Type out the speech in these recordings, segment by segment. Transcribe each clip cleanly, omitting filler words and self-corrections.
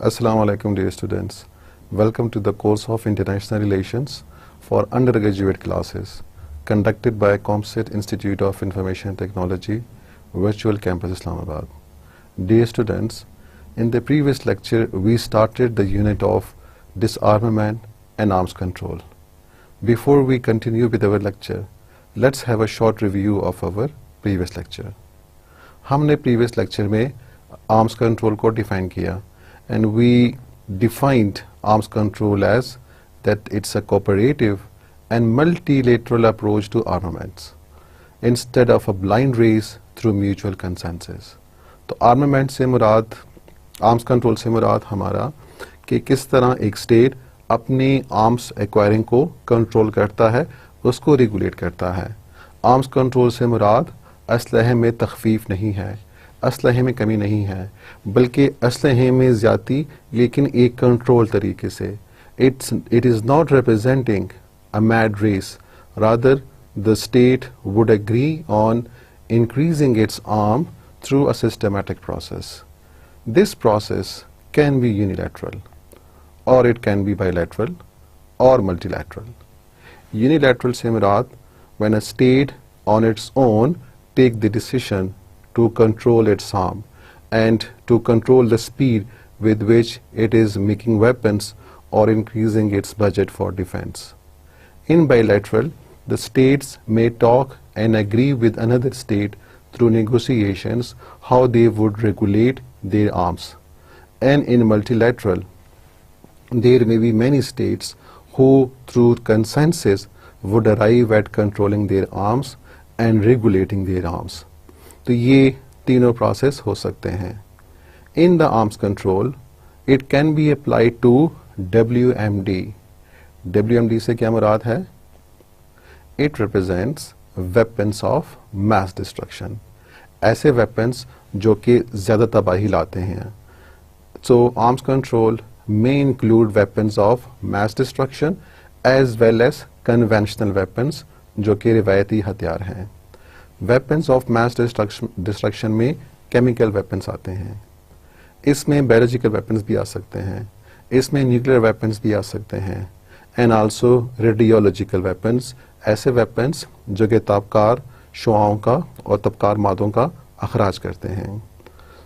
Assalamu alaikum dear students. Welcome to the course of International Relations for undergraduate classes conducted by Comstate Institute of Information Technology, Virtual Campus Islamabad. Dear students, in the previous lecture we started the unit of disarmament and arms control. Before we continue with our lecture, let's have a short review of our previous lecture. हमने previous lecture में arms control को define किया and we defined arms control as that it's a cooperative and multilateral approach to armaments instead of a blind race through mutual consensus. तो armament से मुराद arms control से मुराद हमारा कि किस तरह एक state अपनी arms acquiring को control करता है, उसको regulate करता है. arms control से मुराद असलहे में तखफीफ नहीं है, असलहे में कमी नहीं है, बल्कि असलहे में ज़्यादती लेकिन एक कंट्रोल तरीके से. It is not representing a mad race. Rather, the state would agree on increasing its arm through a systematic process. This process can be unilateral, or it can be bilateral, or multilateral. Unilateral से मुराद when a state on its own take the decision to control its arm and to control the speed with which it is making weapons or increasing its budget for defense. In bilateral, the states may talk and agree with another state through negotiations how they would regulate their arms. And in multilateral, there may be many states who through consensus would arrive at controlling their arms and regulating their arms. तो ये तीनों process हो सकते हैं. In the arms control, it can be applied to WMD. WMD से क्या मुराद है? It represents weapons of mass destruction. ऐसे weapons जो कि ज़्यादा तबाही लाते हैं. So arms control may include weapons of mass destruction as well as conventional weapons जो कि रिवायती हथियार हैं. Weapons of mass destruction में chemical weapons आते हैं, इसमें biological weapons भी आ सकते हैं, इसमें nuclear weapons भी आ सकते हैं, and also radiological weapons, ऐसे weapons जो कि ताबकार शुआओं का और तबकार मादों का अखराज करते हैं.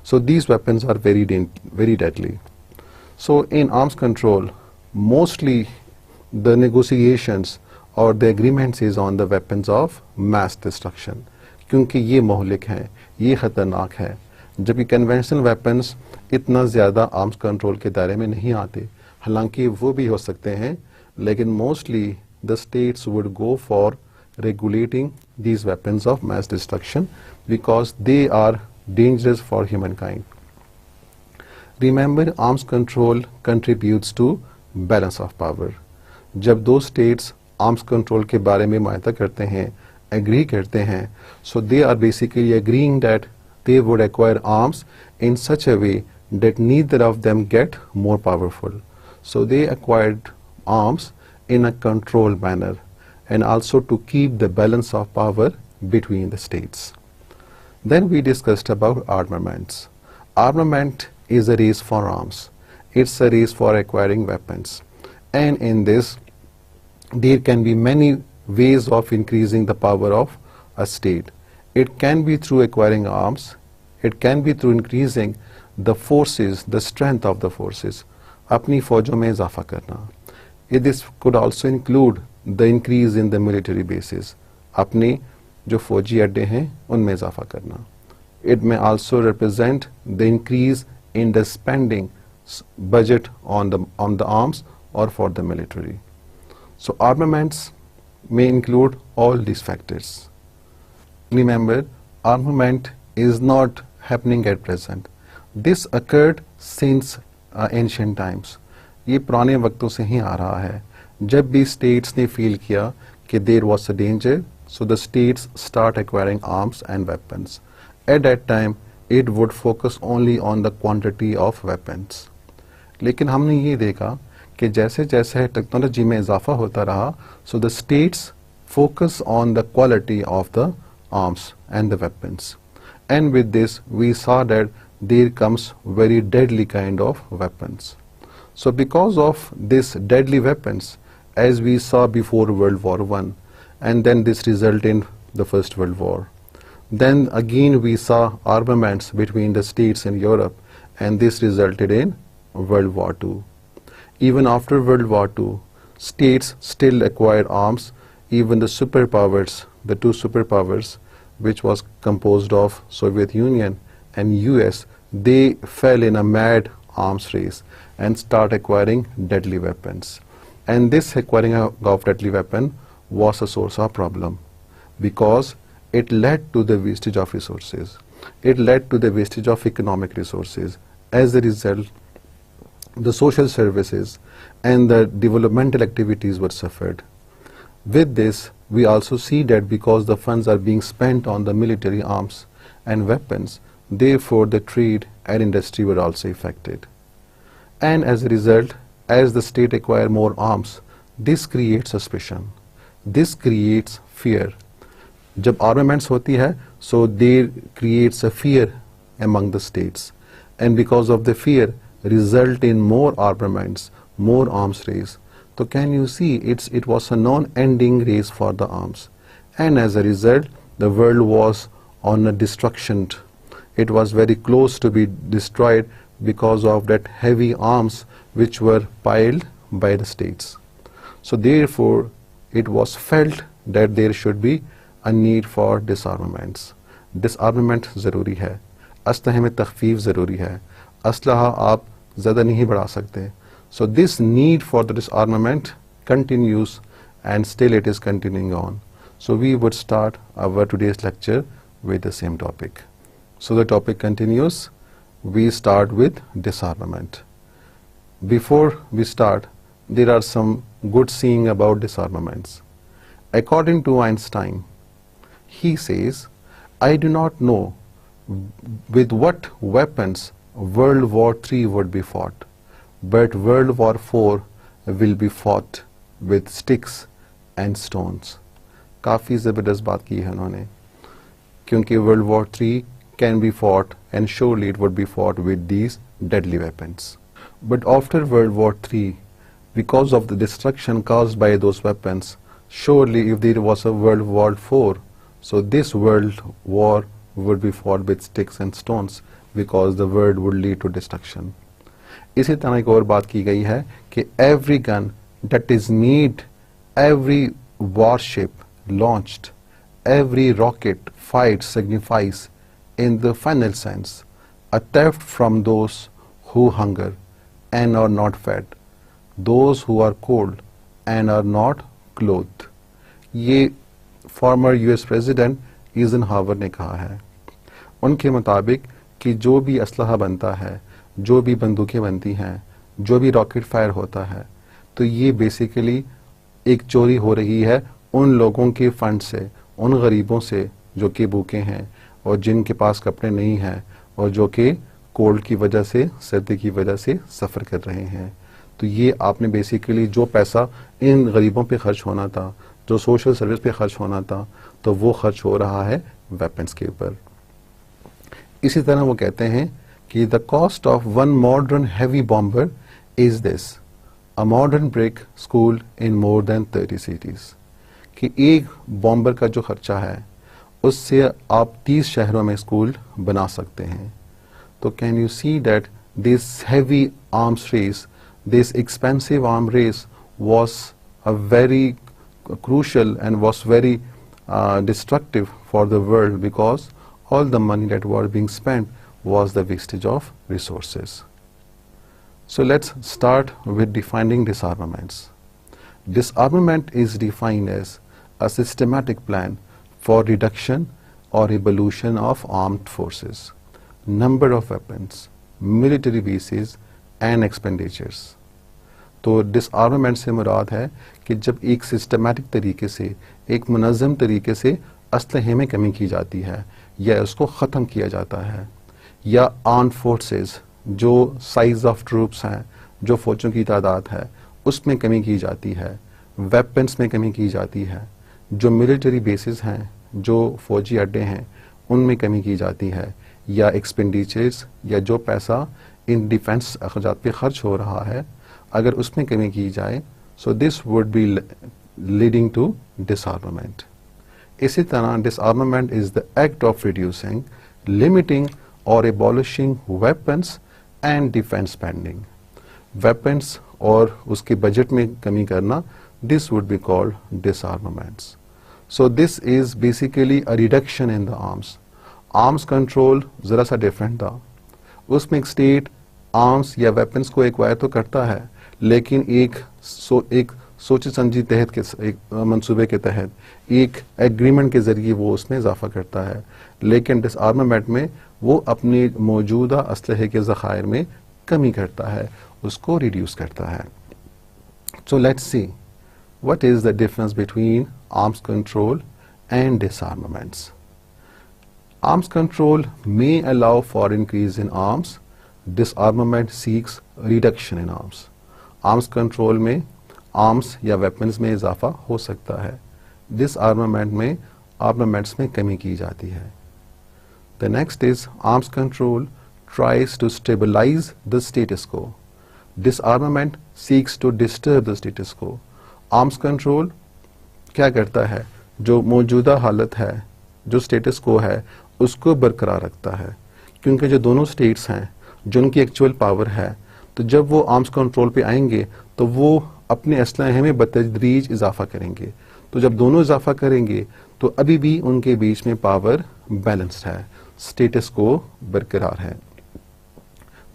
So these weapons are very deadly. So in arms control, mostly the negotiations और the agreements is on the weapons of mass destruction, क्योंकि ये मोहलिक हैं, ये ख़तरनाक है. जबकि conventional weapons इतना ज़्यादा arms control के दायरे में नहीं आते, हालांकि वो भी हो सकते हैं, लेकिन mostly the states would go for regulating these weapons of mass destruction because they are dangerous for humankind. Remember, arms control contributes to balance of power. जब दो states arms control के बारे में मायता करते हैं, agree करते हैं, so they are basically agreeing that they would acquire arms in such a way that neither of them get more powerful. So they acquired arms in a controlled manner and also to keep the balance of power between the states. Then we discussed about armaments. Armament is a race for arms. It's a race for acquiring weapons. And in this, there can be many ways of increasing the power of a state. It can be through acquiring arms. It can be through increasing the forces, the strength of the forces. अपनी फौजों में इजाफा करना. This could also include the increase in the military bases. अपने जो फौजी अड्डे हैं उनमें इजाफा करना. It may also represent the increase in the spending budget on the arms or for the military. So armaments may include all these factors. Remember, armament is not happening at present. This occurred since ancient times. ये पुराने वक्तों से ही आ रहा है. जब भी states ने feel किया कि there was a danger, so the states start acquiring arms and weapons. At that time, it would focus only on the quantity of weapons. लेकिन हमने ये देखा कि जैसे जैसे टेक्नोलॉजी में इजाफा होता रहा, so the states focus on the quality of the arms and the weapons. And with this, we saw that there comes very deadly kind of weapons. So because of this deadly weapons, as we saw before World War I, and then this result in the First World War. Then again we saw armaments between the states in Europe, and this resulted in World War II. Even after World War II, states still acquired arms. Even the superpowers, the two superpowers, which was composed of Soviet Union and US, they fell in a mad arms race and start acquiring deadly weapons. And this acquiring of deadly weapon was a source of problem, because it led to the wastage of resources. It led to the wastage of economic resources. As a result, the social services and the developmental activities were suffered. With this, we also see that because the funds are being spent on the military arms and weapons, therefore the trade and industry were also affected. And as a result, as the state acquire more arms, this creates suspicion. This creates fear. जब armaments होती है, so there creates a fear among the states, and because of the fear, result in more armaments, more arms race. So can you see, it was a non-ending race for the arms, and as a result, the world was on a destruction. It was very close to be destroyed because of that heavy arms which were piled by the states. So therefore, it was felt that there should be a need for disarmaments. Disarmament ज़रूरी है, असलहे में तख़फ़ीफ़ ज़रूरी है, असलहा आप ज़्यादा नहीं बढ़ा सकते. So this need for the disarmament continues, and still it is continuing on. So we would start our today's lecture with the same topic. So the topic continues. We start with disarmament. Before we start, there are some good saying about disarmaments. According to Einstein, he says, I do not know with what weapons World War III would be fought, but World War IV will be fought with sticks and stones. काफ़ी ज़बरदस्त बात की है उन्होंने, क्योंकि World War III can be fought, and surely it would be fought with these deadly weapons. But after World War III, because of the destruction caused by those weapons, surely if there was a World War IV, so this world war would be fought with sticks and stones, because the world would lead to destruction. इसी तरह एक और बात की गई है कि every gun that is made, every warship launched, every rocket fired signifies, in the final sense, a theft from those who hunger and are not fed, those who are cold and are not clothed. ये former US President Eisenhower ने कहा है. उनके मुताबिक कि जो भी असलहा बनता है, जो भी बंदूकें बनती हैं, जो भी रॉकेट फायर होता है, तो ये बेसिकली एक चोरी हो रही है उन लोगों के फंड से, उन गरीबों से जो कि भूखे हैं और जिनके पास कपड़े नहीं हैं और जो कि कोल्ड की वजह से, सर्दी की वजह से सफ़र कर रहे हैं. तो ये आपने बेसिकली जो पैसा इन गरीबों पे खर्च होना था, जो सोशल सर्विस पे खर्च होना था, तो वो खर्च हो रहा है वेपन्स के ऊपर. इसी तरह वो कहते हैं कि the cost of one modern heavy bomber is this, a modern brick school in more than 30 cities. कि एक बॉम्बर का जो खर्चा है उससे आप 30 शहरों में स्कूल बना सकते हैं. तो can you see that this heavy arms race, this expensive arm race was a very crucial and was very destructive for the world, because all the money that was being spent was the wastage of resources. So let's start with defining disarmaments. Disarmament is defined as a systematic plan for reduction or evolution of armed forces, number of weapons, military bases and expenditures. तो डिसआर्मामेंट से मुराद है कि जब एक systematic तरीके से, एक मुनज़्ज़म तरीके से असलहे में कमी की जाती है या उसको ख़त्म किया जाता है, या आर्म्ड फोर्सेस जो साइज़ ऑफ ट्रूप्स हैं, जो फ़ौजों की तादाद है उसमें कमी की जाती है, वेपन्स में कमी की जाती है, जो मिलिट्री बेसिस हैं, जो फ़ौजी अड्डे हैं उनमें कमी की जाती है, या एक्सपेंडिचर्स या जो पैसा इन डिफेंस अखराजात पे खर्च हो रहा है, अगर उसमें कमी की जाए, so this would be leading to disarmament. इसी तरह disarmament is the act of reducing, limiting और abolishing weapons and defence spending. Weapons और उसके बजट में कमी करना, this would be called disarmaments. So this is basically a reduction in the arms. Arms control जरा सा डिफरेंट था। उसमें एक स्टेट आर्म्स या वेपन्स को एक्वायर तो करता है, लेकिन एक सोची समझी तहत के एक मंसूबे के तहत एक एग्रीमेंट के जरिए वो उसमें इजाफा करता है। लेकिन डिसआर्मामेंट में वो अपने मौजूदा असलहे के ज़खायर में कमी करता है, उसको रिड्यूस करता है। So let's see what is the difference between arms control and disarmaments. Arms control may allow for increase in arms. Disarmament seeks reduction in arms. Arms control में आर्म्स या वेपन्स में इजाफा हो सकता है, डिसआर्मामेंट में आर्मामेंट्स में कमी की जाती है। The next is arms control tries to stabilize the status quo. Disarmament seeks to disturb the status quo. Arms control क्या करता है, जो मौजूदा हालत है, जो स्टेटस को है, उसको बरकरार रखता है। क्योंकि जो दोनों स्टेट्स हैं, जो उनकी एक्चुअल पावर है, तो जब वो आर्म्स कंट्रोल पे आएंगे तो वो अपने असलहे में बतदरीज इजाफा करेंगे। तो जब दोनों इजाफा करेंगे तो अभी भी उनके बीच में पावर बैलेंस्ड है, स्टेटस को बरकरार है।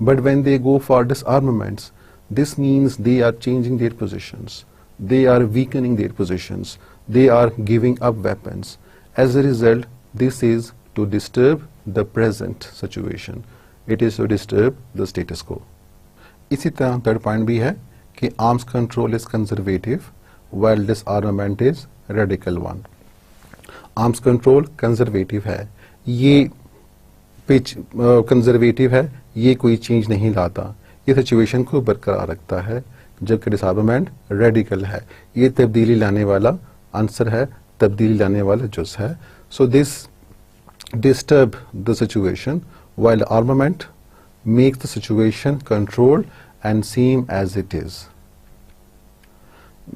But when they go for disarmaments, this means they are changing their positions, they are weakening their positions, they are giving up weapons. As a result, this is to disturb the present situation. It is to disturb the status quo. इसी तरह third point भी है कि arms control is conservative while disarmament is radical one. Arms control conservative है, ये pitch conservative है, ये कोई चेंज नहीं लाता, ये सिचुएशन को बरकरार रखता है, जबकि डिसआर्मामेंट रेडिकल है, ये तब्दीली लाने वाला आंसर है, तब्दीली लाने वाला जुज़ है। So this disturb the situation while armament makes the situation controlled and seem as it is.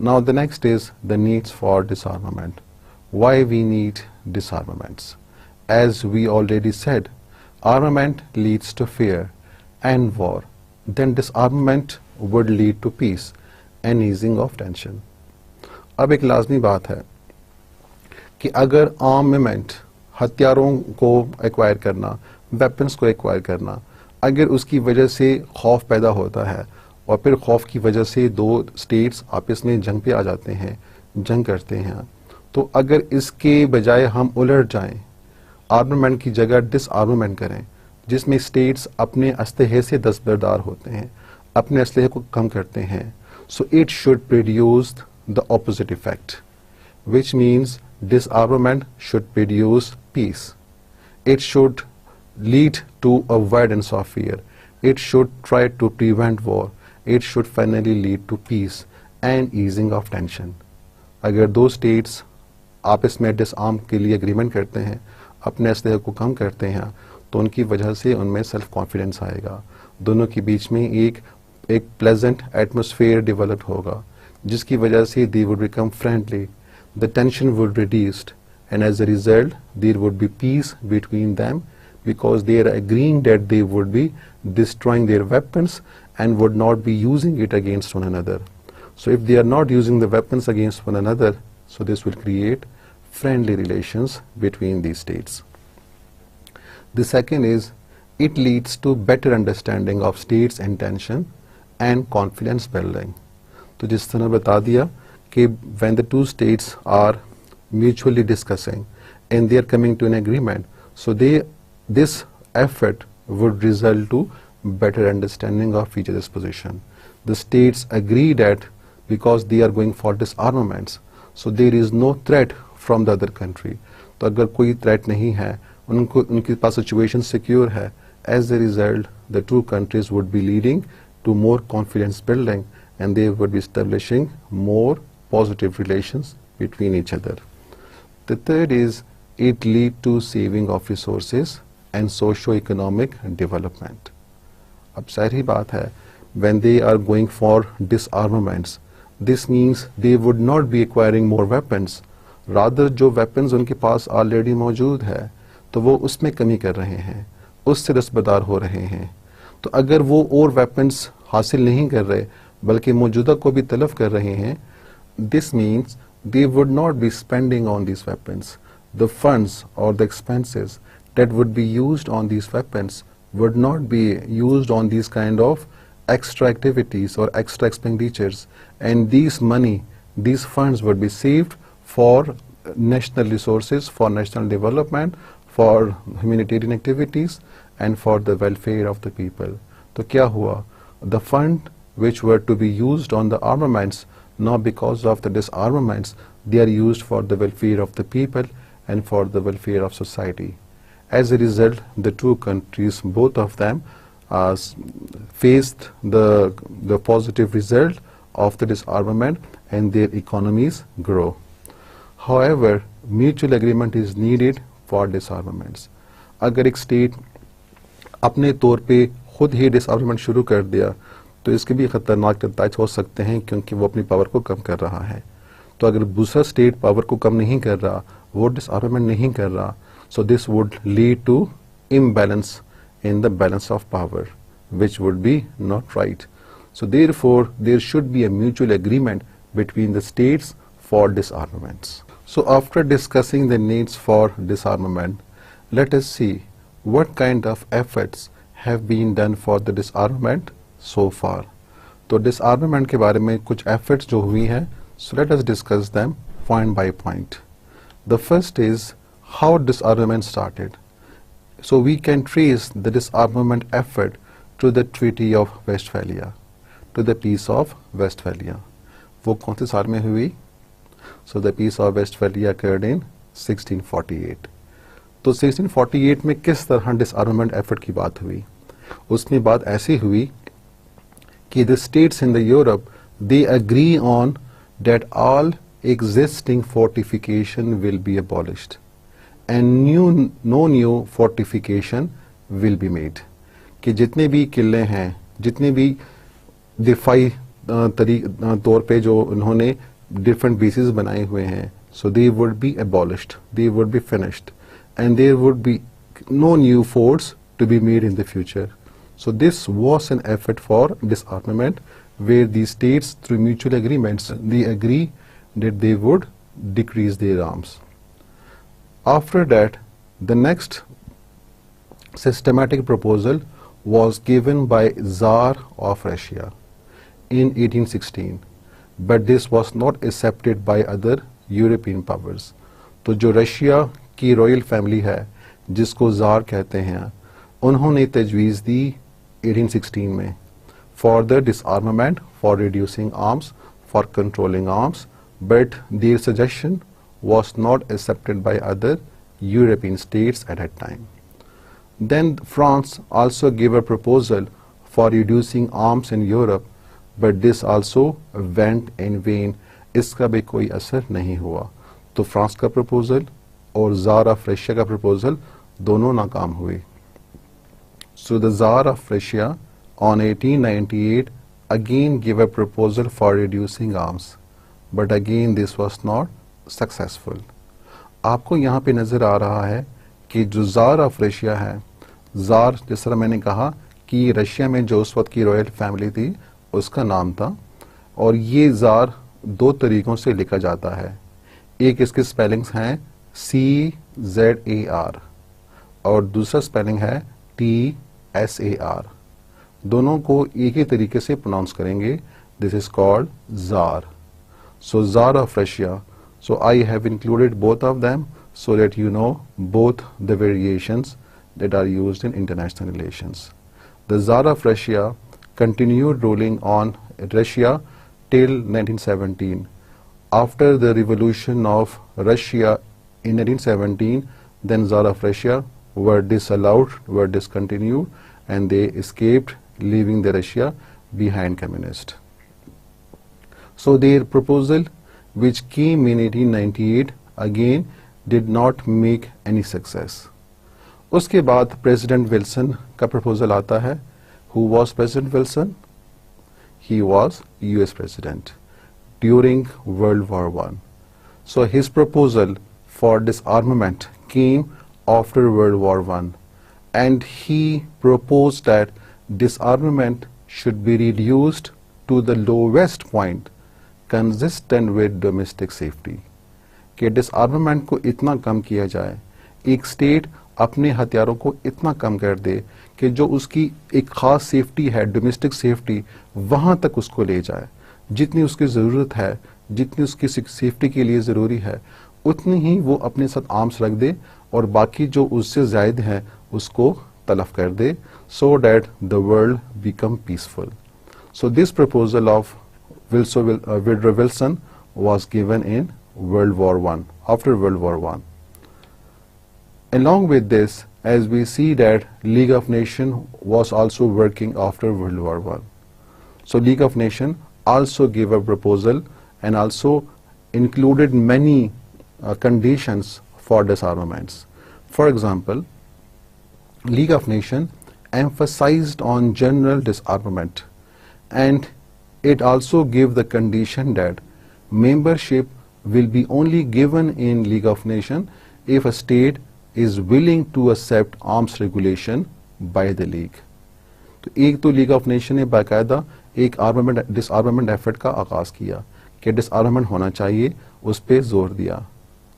Now the next is the needs for disarmament. Why we need disarmaments? As we already said, armament leads to fear and war. Then disarmament would lead to peace and easing of tension. अब एक लाजमी बात है कि अगर armament, हथियारों को acquire करना, वेपन्स को एक्वायर करना, अगर उसकी वजह से खौफ पैदा होता है और फिर खौफ की वजह से दो स्टेट्स आपस में जंग पे आ जाते हैं, जंग करते हैं, तो अगर इसके बजाय हम उलट जाएं, आर्मामेंट की जगह डिसआर्मामेंट करें, जिसमें स्टेट्स अपने असलहे से दस्तबरदार होते हैं, अपने असलहे को कम करते हैं, so it should produce the opposite effect, which means disarmament should produce peace. It should lead to avoidance of fear. It should try to prevent war. It should finally lead to peace and easing of tension. अगर दो states आपस में disarm के लिए agreement करते हैं, अपने असलहे को कम करते हैं, तो उनकी वजह से उनमें सेल्फ कॉन्फिडेंस आएगा, दोनों के बीच में एक प्लेजेंट एटमोसफेयर डेवलप होगा, जिसकी वजह से they would become friendly, the tension would reduced, and as a result there would be peace between them, because they are agreeing that they would be destroying their weapons and would not be using it against one another. So if they are not using the weapons against one another, so this will create friendly relations between these states. The second is, it leads to better understanding of states' intention and confidence building. तो जिस तरह बता दिया कि when the two states are mutually discussing and they are coming to an agreement, so this effort would result to better understanding of each other's position. The states agree that because they are going for disarmaments, so there is no threat from the other country. तो अगर कोई threat नहीं है, उनके पास situation secure है, as a result the two countries would be leading to more confidence building and they would be establishing more positive relations between each other. The third is, it lead to saving of resources and socio-economic development. अब जाहिर बात है, when they are going for disarmaments, this means they would not be acquiring more weapons. Rather जो weapons उनके पास already मौजूद है तो वो उसमें कमी कर रहे हैं, उससे दस्तबरदार हो रहे हैं. तो अगर वो और weapons हासिल नहीं कर रहे बल्कि मौजूदा को भी तलफ कर रहे हैं, this means they would not be spending on these weapons. The funds or the expenses that would be used on these weapons would not be used on these kind of extra activities or extra expenditures, and these funds would be saved for national resources, for national development, for humanitarian activities and for the welfare of the people. तो क्या हुआ? The fund which were to be used on the armaments, now because of the disarmaments, they are used for the welfare of the people and for the welfare of society. As a result, the two countries, both of them, faced the positive result of the disarmament and their economies grow. However, mutual agreement is needed for disarmaments. अगर एक state अपने तौर पे खुद ही disarmament शुरू कर दिया तो इसके भी खतरनाक नतीजे हो सकते हैं, क्योंकि वो अपनी पावर को कम कर रहा है. तो अगर दूसरा स्टेट पावर को कम नहीं कर रहा, वो डिसआर्ममेंट नहीं कर रहा, so this would lead to imbalance in the balance of power, which would be not right. So therefore, there should be a mutual agreement between the states for disarmaments. So after discussing the needs for disarmament, let us see what kind of efforts have been done for the disarmament so far. तो disarmament के बारे में कुछ efforts जो हुई हैं, so let us discuss them point by point. The first is how disarmament started. So we can trace the disarmament effort to the Treaty of Westphalia, to the Peace of Westphalia. वो कौन से साल में हुई? So the Peace of Westphalia occurred in 1648. तो 1648 में किस तरह डिसआर्ममेंट एफर्ट की बात हुई? उसमें बात ऐसी हुई कि the states in the Europe, they agree on that all existing fortification will be abolished and no new fortification will be made. कि जितने भी किले हैं, जितने भी दिफाई तौर पे जो उन्होंने different bases बनाए हुए हैं, so they would be abolished, they would be finished, and there would be no new forts to be made in the future. So this was an effort for disarmament, where these states, through mutual agreements, they agree that they would decrease their arms. After that, the next systematic proposal was given by Tsar of Russia in 1816, but this was not accepted by other European powers. तो जो Russia की royal family है, जिसको ज़ार कहते हैं, उन्होंने तजवीज़ दी 1816 में for the disarmament, for reducing arms, for controlling arms, but their suggestion was not accepted by other European states at that time. Then France also gave a proposal for reducing arms in Europe, but this also went in vain. इसका भी कोई असर नहीं हुआ. तो France का proposal और ज़ार of Russia का प्रपोजल दोनों नाकाम हुए. So the Tsar of Russia on 1898 again gave a proposal for reducing arms, but again this was not successful. आपको यहाँ पे नज़र आ रहा है कि जो ज़ार ऑफ रशिया है, ज़ार जिस तरह मैंने कहा कि रशिया में जो उस वक्त की रॉयल फैमिली थी उसका नाम था, और ये ज़ार दो तरीक़ों से लिखा जाता है. एक इसके स्पेलिंग्स हैं CZAR और दूसरा स्पेलिंग है TSAR. दोनों को एक ही तरीके से प्रोनाउंस करेंगे. This is called tsar. So Tsar of Russia. So I have included both of them so that you know both the variations that are used in international relations. The Tsar of Russia continued ruling on Russia till 1917. After the revolution of Russia in 1917, then Tsar of Russia were disallowed, were discontinued, and they escaped, leaving the Russia behind communist. So their proposal, which came in 1898, again did not make any success. उसके बाद president Wilson का proposal आता है. Who was President Wilson? He was US President during World War I. So his proposal for disarmament came after World War I, and he proposed that disarmament should be reduced to the lowest point consistent with domestic safety. कि disarmament को इतना कम किया जाए, एक state अपने हथियारों को इतना कम कर दे कि जो उसकी एक खास सेफ्टी है, डोमेस्टिक सेफ्टी, वहां तक उसको ले जाए. जितनी उसकी ज़रूरत है, जितनी उसकी सेफ्टी के लिए ज़रूरी है, उतनी ही वो अपने साथ आर्म्स रख दे और बाकी जो उससे ज़ायद हैं उसको तलफ कर दे, so that the world become peaceful. So this proposal of Woodrow Wilson was given in World War I, after World War I. Along with this, as we see that League of Nations was also working after World War I. So League of Nations also gave a proposal and also included many conditions for disarmaments. For example, League of Nations emphasized on general disarmament, and it also gave the condition that membership will be only given in League of Nations if a state is willing to accept arms regulation by the League. तो एक तो league of nation ने बाकायदा एक डिसआर्मामेंट effort का आगाज किया कि डिसआर्मामेंट होना चाहिए, उस पर जोर दिया.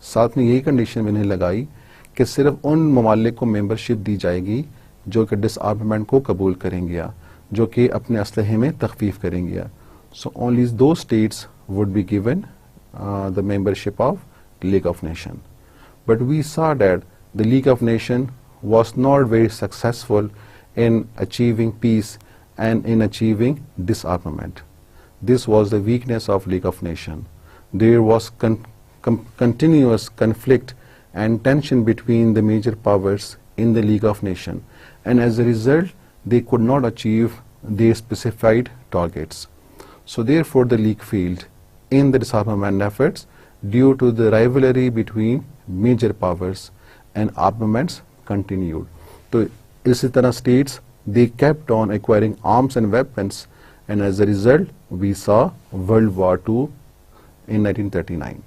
साथ में यही कंडीशन मैंने लगाई कि सिर्फ उन ममालिक को मेंबरशिप दी जाएगी जो कि डिसआर्मामेंट को कबूल करेंगे, जो कि अपने असलहे में तखफीफ करेंगे. So only two states would be given the membership of League of Nation. But we saw that the League of Nations was not very successful in achieving peace and in achieving disarmament. This was the weakness of League of Nations. There was continuous conflict and tension between the major powers in the League of Nations, and as a result they could not achieve their specified targets. So therefore the League failed in the disarmament efforts due to the rivalry between major powers, and armaments continued. So इसी तरह states they kept on acquiring arms and weapons, and as a result we saw World War II in 1939.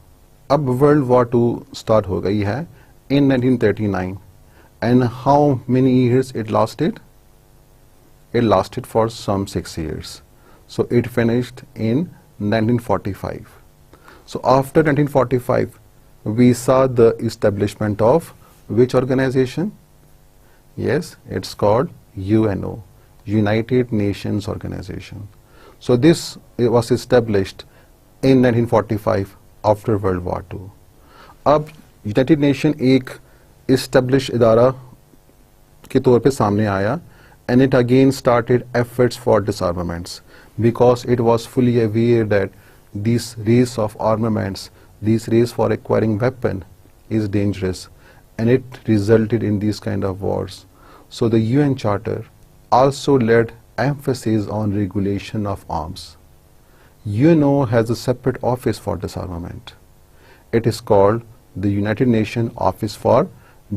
अब World War II start हो गई है in 1939, and how many years it lasted? It lasted for some 6 years. So it finished in 1945. So after 1945 we saw the establishment of which organization? Yes, it's called UNO, United Nations Organization. So this it was established in 1945 after World War II. अब United Nations एक established इदारा के तौर पे सामने आया, and it again started efforts for disarmaments because it was fully aware that this race of armaments, this race for acquiring weapon is dangerous, and it resulted in these kind of wars. So the UN Charter also laid emphasis on regulation of arms. UNO has a separate office for disarmament. It is called the United Nations Office for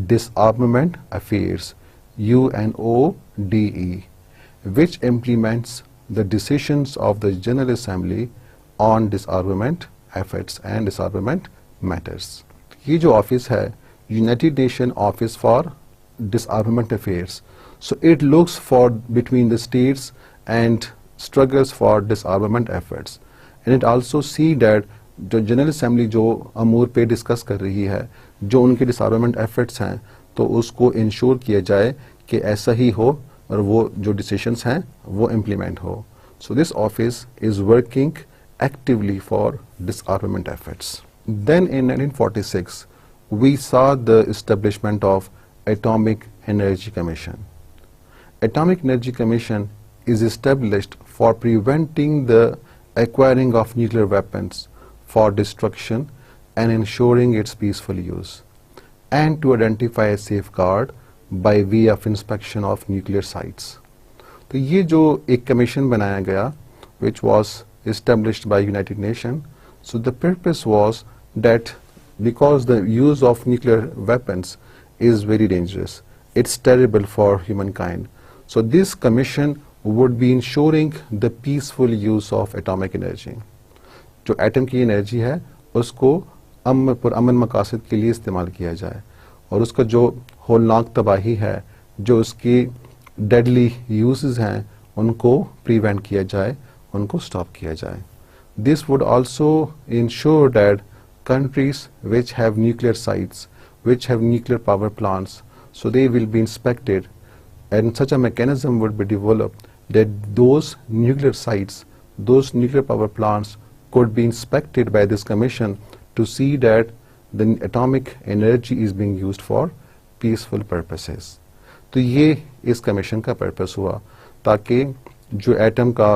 Disarmament Affairs, UNODE, which implements the decisions of the General Assembly on disarmament efforts and disarmament matters. ये जो office है United Nations Office for Disarmament Affairs, so it looks for between the states and struggles for disarmament efforts, and it also see that जो general assembly जो अमूर पे discuss कर रही है, जो उनके डिसआर्मामेंट एफर्ट्स हैं, तो उसको इंश्योर किया जाए कि ऐसा ही हो और वो जो डिसीशंस हैं वो इम्प्लीमेंट हो. So this office is working actively for disarmament efforts. Then in 1946 we saw the establishment of Atomic Energy Commission. Atomic Energy Commission is established for preventing the acquiring of nuclear weapons for destruction and ensuring its peaceful use, and to identify a safeguard by way of inspection of nuclear sites. तो ये जो एक commission बनाया गया which was established by United Nations, so the purpose was that because the use of nuclear weapons is very dangerous it's terrible for humankind. So this commission would be ensuring the peaceful use of atomic energy. जो atom की energy है उसको अमन मकासद के लिए इस्तेमाल किया जाए और उसका जो होलनाक तबाही है, जो उसकी डेडली यूजेस हैं, उनको प्रिवेंट किया जाए, उनको स्टॉप किया जाए. This would also ensure that countries which have nuclear sites, which have nuclear power plants, so they will be inspected, and such a mechanism would be developed that those nuclear sites, those nuclear power plants could be inspected by this commission to see that the atomic energy is being used for peaceful purposes. तो ये इस commission का purpose हुआ ताकि जो atom का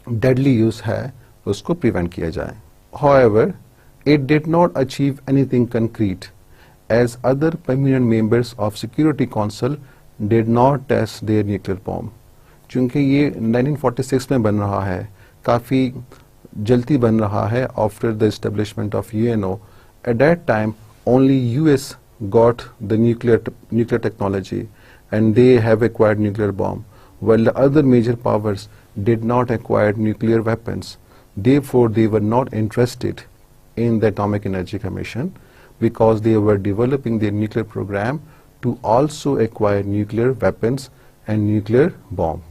deadly use है उसको प्रिवेंट किया जाए. However, it did not achieve anything concrete as other permanent members of Security Council did not test their nuclear bomb. चूंकि ये 1946 में बन रहा है, काफ़ी जल्दी बन रहा है after the establishment of UNO. At that time, only US got the nuclear technology and they have acquired nuclear bomb, while the other major powers did not acquire nuclear weapons. Therefore, they were not interested in the Atomic Energy Commission because they were developing their nuclear program to also acquire nuclear weapons and nuclear bomb.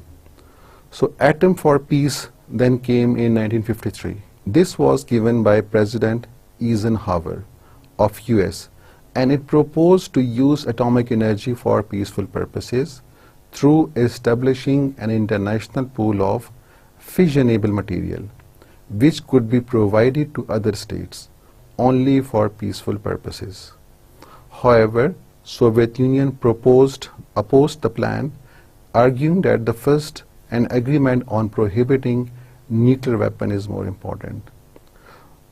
So Atom for Peace then came in 1953. This was given by President Eisenhower of US, and it proposed to use atomic energy for peaceful purposes through establishing an international pool of fissionable material which could be provided to other states only for peaceful purposes. However, Soviet Union opposed the plan, arguing that the first, an agreement on prohibiting nuclear weapon is more important.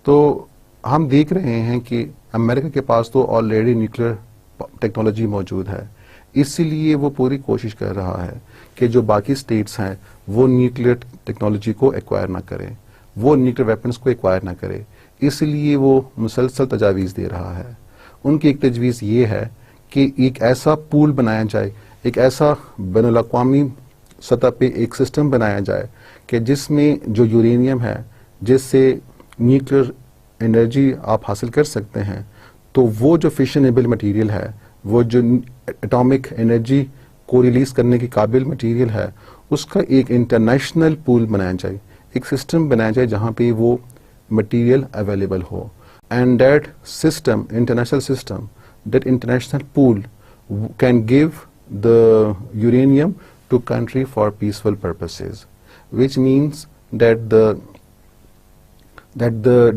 तो हम देख रहे हैं कि America के पास तो already nuclear technology मौजूद है, इसीलिए वो पूरी कोशिश कर रहा है कि जो बाकी स्टेट्स हैं वो न्यूक्लियर टेक्नोलॉजी को एक्वायर ना करें, वो न्यूक्लियर वेपन्स को एक्वायर ना करें, इसलिए वो मुसलसल तजावीज़ दे रहा है. उनकी एक तजवीज़ ये है कि एक ऐसा पूल बनाया जाए, एक ऐसा बैनुल-अक़वामी सतह पे एक सिस्टम बनाया जाए कि जिसमें जो यूरेनियम है, जिससे न्यूक्लियर एनर्जी आप हासिल कर सकते हैं, तो वो जो फिशनेबल मटेरियल है, वो जो एटॉमिक एनर्जी को रिलीज करने की काबिल मटेरियल है, उसका एक इंटरनेशनल पूल बनाया जाए, एक सिस्टम बनाया जाए जहाँ पे वो मटेरियल अवेलेबल हो. And that system, international system, that international pool can give the uranium to country for peaceful purposes, which means that the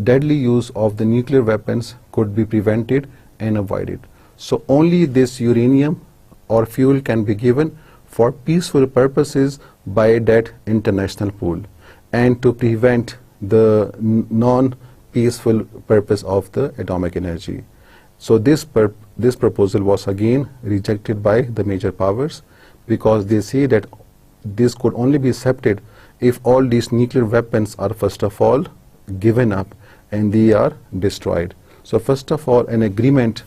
deadly use of the nuclear weapons could be prevented and avoided. So only this uranium or fuel can be given for peaceful purposes by that international pool and to prevent the non-peaceful purpose of the atomic energy. So this proposal was again rejected by the major powers, because they say that this could only be accepted if all these nuclear weapons are first of all given up and they are destroyed. So first of all, an agreement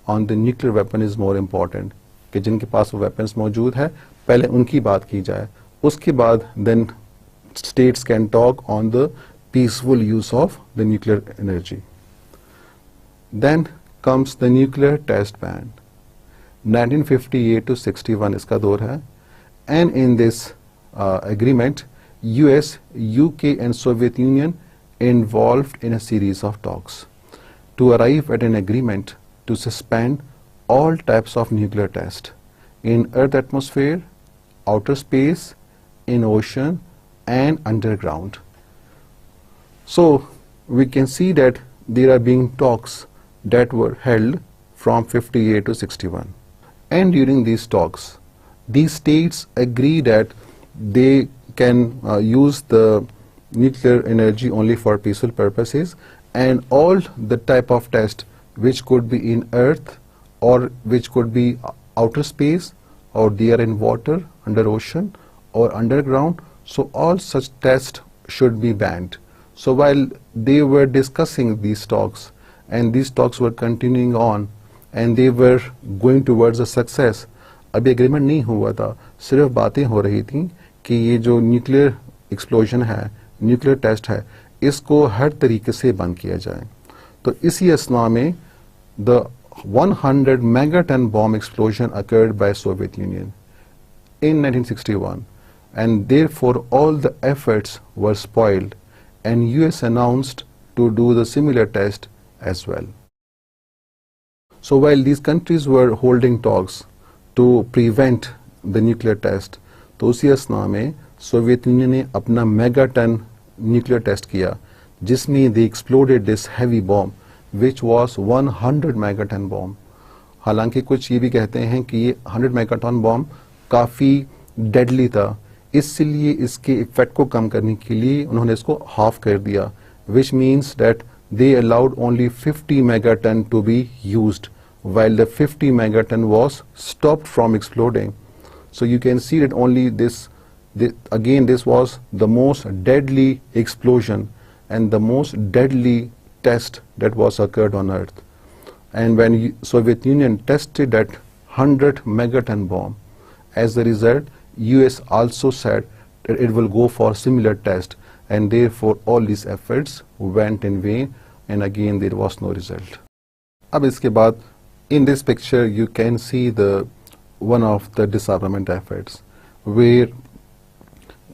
on the nuclear weapon is more important, कि जिनके पास वो weapons मौजूद है पहले उनकी बात की जाए, उसके बाद then states can talk on the peaceful use of the nuclear energy. Then comes the nuclear test ban. 1958 to 61 इसका दौर है, and in this agreement US, UK and Soviet Union involved in a series of talks to arrive at an agreement to suspend all types of nuclear tests in Earth atmosphere, outer space, in ocean and underground. So we can see that there are being talks that were held from 58 to 61. And during these talks, these states agree that they can use the nuclear energy only for peaceful purposes, and all the type of test which could be in Earth or which could be outer space or they are in water, under ocean or underground, so all such tests should be banned. So while they were discussing these talks, and these talks were continuing on, and they were going towards a success, अभी agreement नहीं हुआ था, सिर्फ बातें हो रही थी कि ये जो न्यूक्लियर एक्सप्लोजन है, न्यूक्लियर टेस्ट है, इसको हर तरीके से बंद किया जाए। तो इसी असना में the 100 megaton bomb explosion occurred by Soviet Union in 1961, and therefore all the efforts were spoiled, and US announced to do the similar test as well. So while these countries were holding talks to prevent the nuclear test, तो उसी असना में Soviet Union ने अपना megaton nuclear test किया, जिसमें they exploded this heavy bomb which was 100 megaton bomb. हालांकि कुछ ये भी कहते हैं कि ये 100 मेगाटन बॉम्ब काफ़ी डेडली था, इसलिए इसके इफेक्ट को कम करने के लिए उन्होंने इसको हाफ कर दिया, which means that they allowed only 50 megaton to be used while the 50 megaton was stopped from exploding. So you can see that only this was the most deadly explosion and the most deadly test that was occurred on Earth. And when Soviet Union tested that 100 megaton bomb, as a result, US also said that it will go for similar test, and therefore all these efforts went in vain, and again there was no result. अब इसके बाद in this picture you can see one of the disarmament efforts where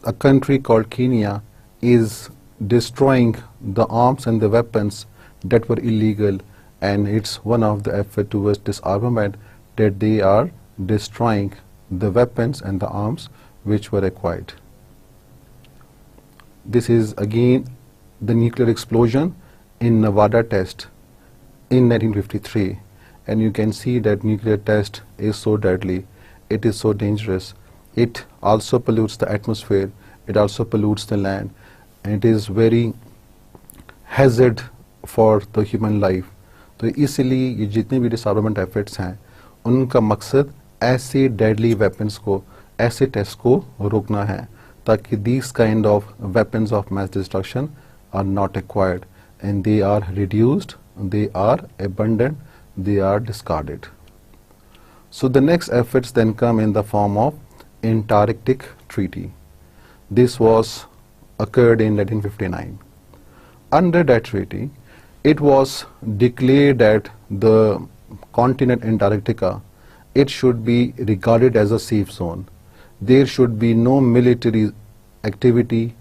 a country called Kenya is destroying the arms and the weapons that were illegal, and it's one of the effort towards disarmament that they are destroying the weapons and the arms which were acquired. This is again the nuclear explosion in Nevada test in 1953, and you can see that nuclear test is so deadly, it is so dangerous, it also pollutes the atmosphere, it also pollutes the land, and it is very hazard for the human life. तो इसीलिए ये जितने भी disarmament efforts हैं, उनका मकसद ऐसे deadly weapons को, ऐसे टेस्ट को रोकना है, ताकि these kind of weapons of mass destruction are not acquired and they are reduced, they are abandoned, they are discarded. So the next efforts then come in the form of Antarctic Treaty. This was occurred in 1959. Under that treaty, it was declared that the continent Antarctica, it should be regarded as a safe zone. There should be no military activity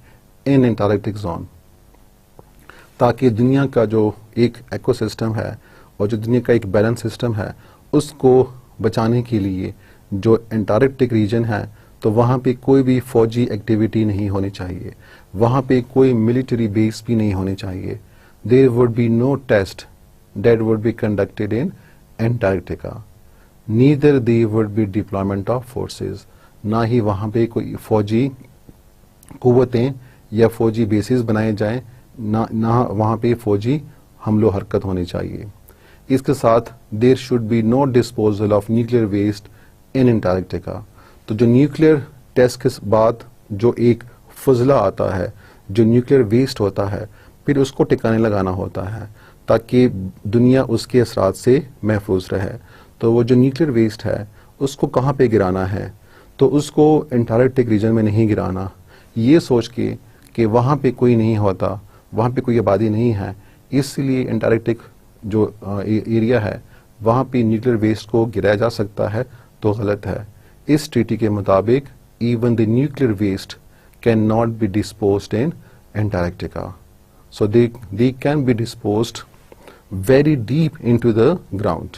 in Antarctic zone, ताकि दुनिया का जो एक ecosystem है और जो दुनिया का एक बैलेंस सिस्टम है, उसको बचाने के लिए जो एंटार्क्टिक रीजन है, तो वहाँ पे कोई भी फौजी एक्टिविटी नहीं होनी चाहिए, वहाँ पे कोई मिलिट्री बेस भी नहीं होनी चाहिए. There would be no test that would be conducted in Antarctica. Neither there would be deployment of forces. ना ही वहाँ पे कोई फौजी कुव्वतें या फौजी बेसिस बनाए जाएं, ना वहाँ पे फौजी हमलो हरकत होनी चाहिए. इसके साथ there should be no disposal of nuclear waste in Antarctica. तो जो न्यूक्लियर टेस्ट के बाद जो एक फजला आता है, जो न्यूक्लियर वेस्ट होता है, फिर उसको ठिकाने लगाना होता है ताकि दुनिया उसके असरात से महफूज रहे. तो वो जो न्यूक्लियर वेस्ट है उसको कहाँ पे गिराना है, तो उसको एंटार्क्टिक रीजन में नहीं गिराना, ये सोच के कि वहाँ पे कोई नहीं होता, वहाँ पे कोई आबादी नहीं है, इसलिए एंटार्क्टिक जो एरिया है वहाँ पे न्यूक्लियर वेस्ट को गिराया जा सकता है, तो गलत है. इस ट्रीटी के मुताबिक even the nuclear waste can not be disposed in Antarctica. So they can be disposed very deep into the ground.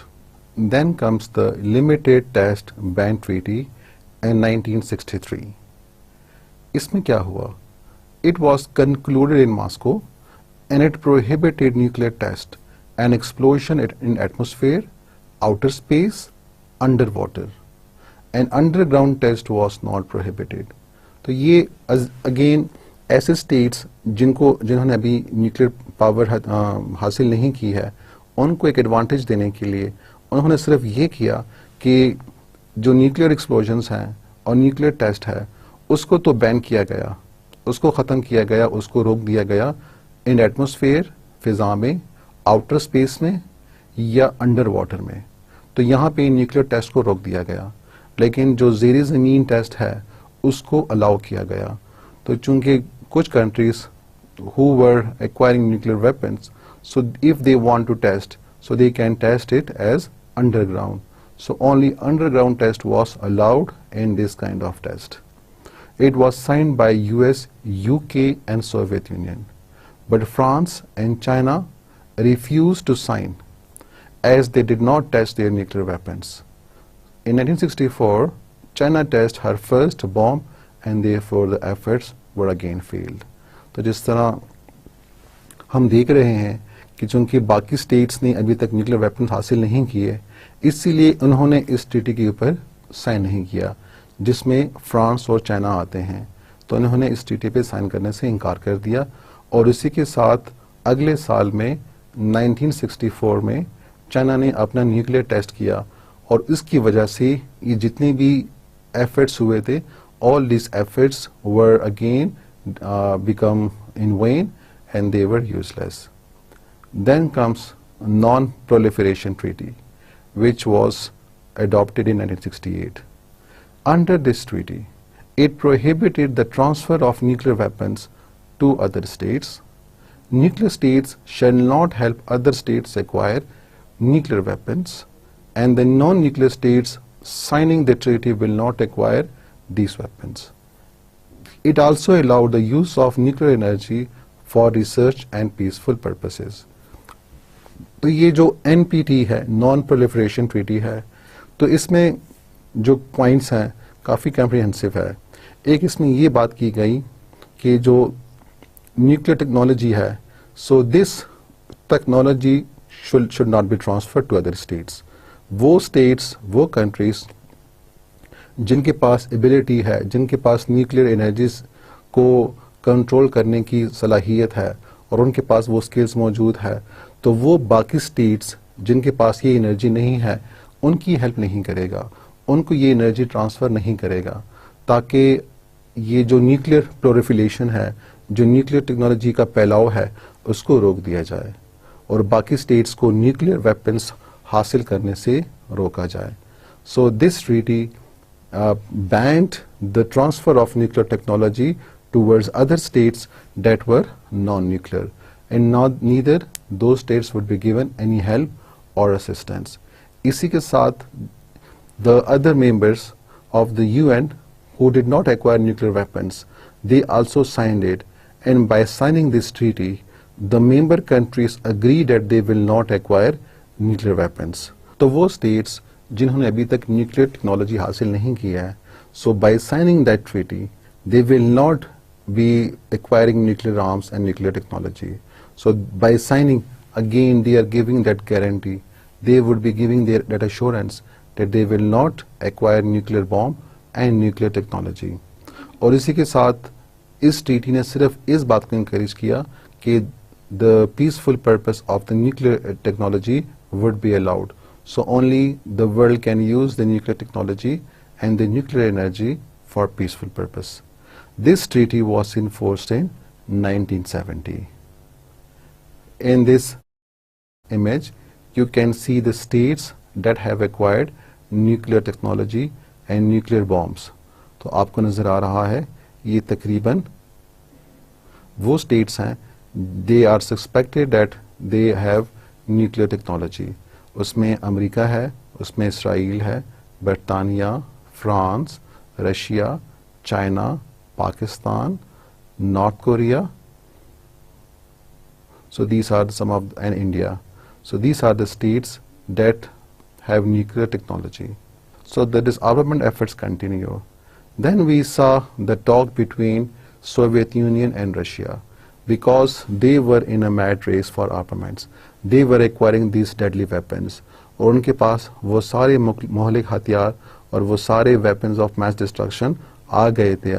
Then comes the Limited Test Ban Treaty in 1963. इसमें क्या हुआ? It was concluded in Moscow and it prohibited nuclear test and explosion in atmosphere, outer space, underwater. And underground test was not prohibited. तो ये again ऐसे states जिन्होंने अभी nuclear power हासिल नहीं की है, उनको एक एडवांटेज देने के लिए उन्होंने सिर्फ ये किया कि जो न्यूक्लियर एक्सप्लोजन्स हैं और न्यूक्लियर टेस्ट है उसको तो बैन किया गया, उसको ख़त्म किया गया, उसको रोक दिया गया इन एटमॉस्फेयर, फिजा में, आउटर स्पेस में या अंडर वाटर में. तो यहाँ पे न्यूक्लियर टेस्ट को रोक दिया गया. लेकिन जो ज़ेरे ज़मीन टेस्ट है उसको अलाउ किया गया। तो चूंकि कुछ countries who were acquiring nuclear weapons, so if they want to test, so they can test it as underground. So only underground test was allowed in this kind of test. It was signed by US, UK and Soviet Union. But France and China refused to sign as they did not test their nuclear weapons. In 1964, China tested her first bomb and therefore the efforts were again failed. तो जिस तरह हम देख रहे हैं कि चूंकि बाकी स्टेट्स ने अभी तक न्यूक्लियर वेपन हासिल नहीं किए, इसीलिए उन्होंने इस ट्रीटी के ऊपर साइन नहीं किया जिसमें फ्रांस और चाइना आते हैं। तो उन्होंने इस ट्रीटी पे साइन करने से इनकार कर दिया और इसी के साथ अगले साल में 1964 में चाइना ने अपना न्यूक्लियर टेस्ट किया और इसकी वजह से ये जितने भी एफर्ट्स हुए थे, all this efforts were again become in vain and they were useless. Then comes Non-Proliferation Treaty, which was adopted in 1968. Under this treaty, it prohibited the transfer of nuclear weapons to other states. Nuclear states shall not help other states acquire nuclear weapons, and the non-nuclear states signing the treaty will not acquire these weapons. It also allowed the use of nuclear energy for research and peaceful purposes. तो ये जो NPT है, non proliferation treaty है, तो इसमें जो points हैं काफ़ी कॉम्प्रिहेंसिव है। एक इसमें ये बात की गई कि जो न्यूक्लियर टेक्नोलॉजी है, so this technology should not be transferred to other states. वो स्टेट्स, वो कंट्रीज जिनके पास एबिलिटी है, जिनके पास न्यूक्लियर एनर्जीज को कंट्रोल करने की सलाहियत है और उनके पास वो स्किल्स मौजूद है, तो वो बाकी स्टेट्स जिनके पास ये एनर्जी नहीं है उनकी हेल्प नहीं करेगा, उनको ये एनर्जी ट्रांसफ़र नहीं करेगा, ताकि ये जो न्यूक्लियर प्रोलिफरेशन है, जो न्यूक्लियर टेक्नोलॉजी का फैलाव है, उसको रोक दिया जाए और बाकी स्टेट्स को न्यूक्लियर वेपन्स हासिल करने से रोका जाए। So this treaty banned the transfer of nuclear technology towards other states that were non-nuclear, and neither those states would be given any help or assistance. इसी के साथ the other members of the UN who did not acquire nuclear weapons, they also signed it, and by signing this treaty, the member countries agree that they will not acquire nuclear weapons. तो वो states जिन्होंने अभी तक nuclear technology हासिल नहीं किया है, so by signing that treaty they will not be acquiring nuclear arms and nuclear technology. So by signing again they are giving that guarantee, they would be giving their that assurance that they will not acquire nuclear bomb and nuclear technology. और इसी के साथ इस treaty ने सिर्फ इस बात को इंकरेज किया कि the peaceful purpose of the nuclear technology would be allowed. So only the world can use the nuclear technology and the nuclear energy for peaceful purpose. This treaty was enforced in 1970. In this image, you can see the states that have acquired nuclear technology and nuclear bombs. तो आपको नजर आ रहा है ये तकरीबन वो states हैं, they are suspected that they have nuclear technology. उसमें अमेरिका है, उसमें इसराइल है, बरतानिया, France, Russia, China, Pakistan, north Korea. So these are some of, and India. So these are the states that have nuclear technology. So the disarmament efforts continue. Then we saw the talk between Soviet Union and Russia, because they were in a mad race for armaments. They were acquiring these deadly weapons. और उनके पास वो सारे मोहलिक हथियार और वो सारे weapons of mass destruction आ गए थे,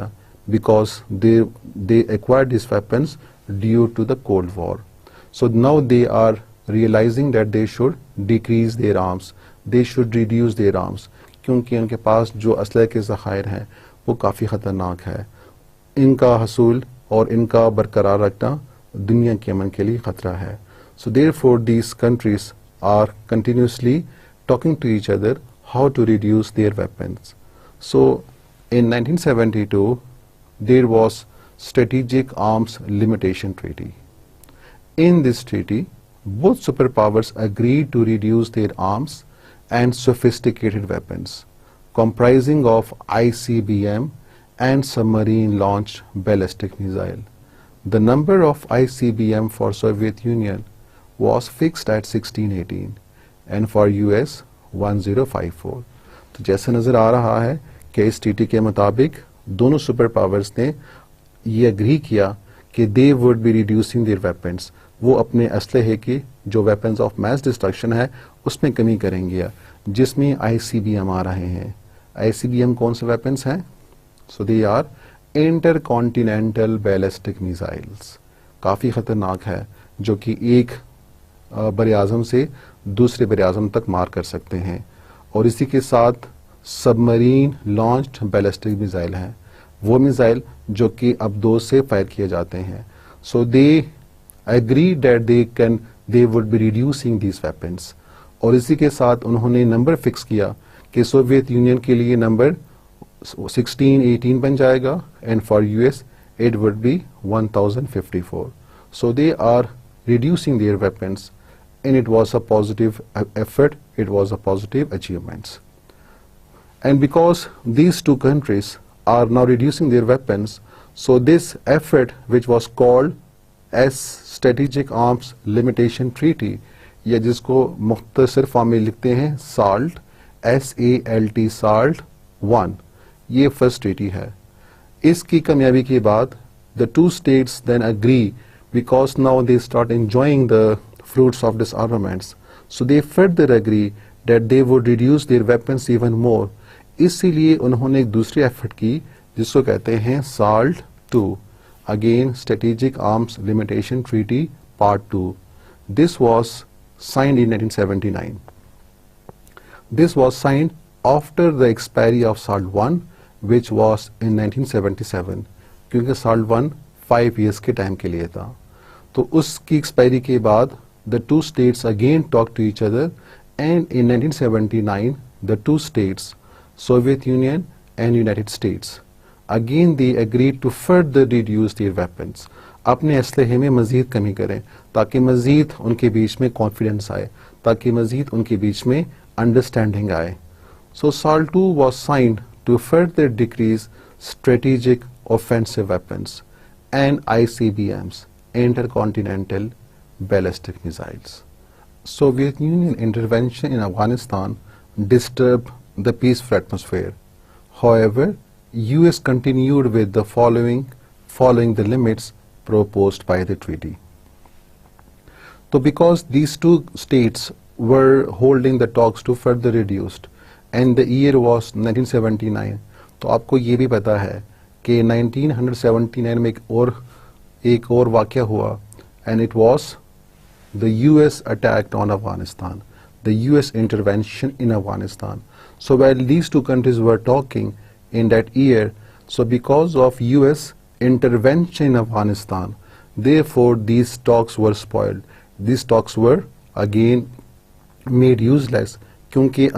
because they acquired these weapons due to the Cold War. So now they are realizing that they should decrease their arms, they should reduce their arms, क्योंकि उनके पास जो असलहे के ज़खायर हैं वो काफ़ी ख़तरनाक है. इनका हसूल और इनका बरकरार रखना दुनिया के अमन के लिए खतरा है. So therefore these countries are continuously talking to each other how to reduce their weapons. So in 1972 there was Strategic Arms Limitation Treaty. In this treaty, both superpowers agreed to reduce their arms and sophisticated weapons, comprising of ICBM and submarine-launched ballistic missile. The number of ICBM for Soviet Union was fixed at 1618 and for US 1054. तो जैसे नज़र आ रहा है कि इस treaty के मुताबिक दोनों सुपर पावर्स ने ये एग्री किया कि दे would be reducing there weapons, वो अपने असलहे की जो वेपन्स ऑफ मैस डिस्ट्रक्शन है उसमें कमी करेंगे, जिसमें ICBM आ रहे हैं. ICBM कौन से वेपन्स हैं? So they are intercontinental ballistic missiles. काफ़ी ख़तरनाक है, जो कि एक बर आज़म से दूसरे बर आज़म तक मार कर सकते हैं. और इसी के साथ सबमरीन लॉन्च्ड बैलिस्टिक मिसाइल हैं, वो मिसाइल जो कि अब दो से फायर किए जाते हैं. So they agree that they would be reducing these weapons. और इसी के साथ उन्होंने नंबर फिक्स किया कि सोवियत यूनियन के लिए नंबर 1618 बन जाएगा and for US it would be 1054. So they are reducing their weapons, and it was a positive effort, it was a positive achievement. And because these two countries are now reducing their weapons, so this effort, which was called as Strategic Arms Limitation Treaty, या जिसको मुख्तसर form में लिखते हैं SALT, SALT, SALT 1, ये first treaty है. इसकी कामयाबी के बाद the two states then agree, because now they start enjoying the fruits of disarmaments, so they further agree that they would reduce their weapons even more. इसीलिए उन्होंने एक दूसरी एफर्ट की जिसको कहते हैं SALT 2, again Strategic Arms Limitation Treaty Part 2. This was signed in 1979. This was signed after the expiry of SALT 1, which was in 1977, क्योंकि SALT 1 5 years के टाइम के लिए था. तो उसकी एक्सपायरी के बाद the two states again talked to each other, and in 1979 the two states, Soviet Union and United States, again they agreed to further reduce their weapons. अपने असलहे में मज़ीद कमी करें ताकि मज़ीद उनके बीच में कॉन्फिडेंस आए, ताकि मज़ीद उनके बीच में अंडरस्टैंडिंग आए. So SALT 2 was signed to further decrease strategic offensive weapons and ICBMs, intercontinental ballistic missiles. Soviet Union intervention in Afghanistan disturbed the peaceful atmosphere. However, US continued with the following the limits proposed by the treaty. So because these two states were holding the talks to further reduced, and the year was 1979, तो आपको ये भी पता है कि 1979 में एक और वाक़या हुआ, and it was the US attack on Afghanistan, the US intervention in Afghanistan. So while these two countries were talking in that year, so because of US intervention in Afghanistan, therefore these talks were spoiled. These talks were again made useless, क्योंकि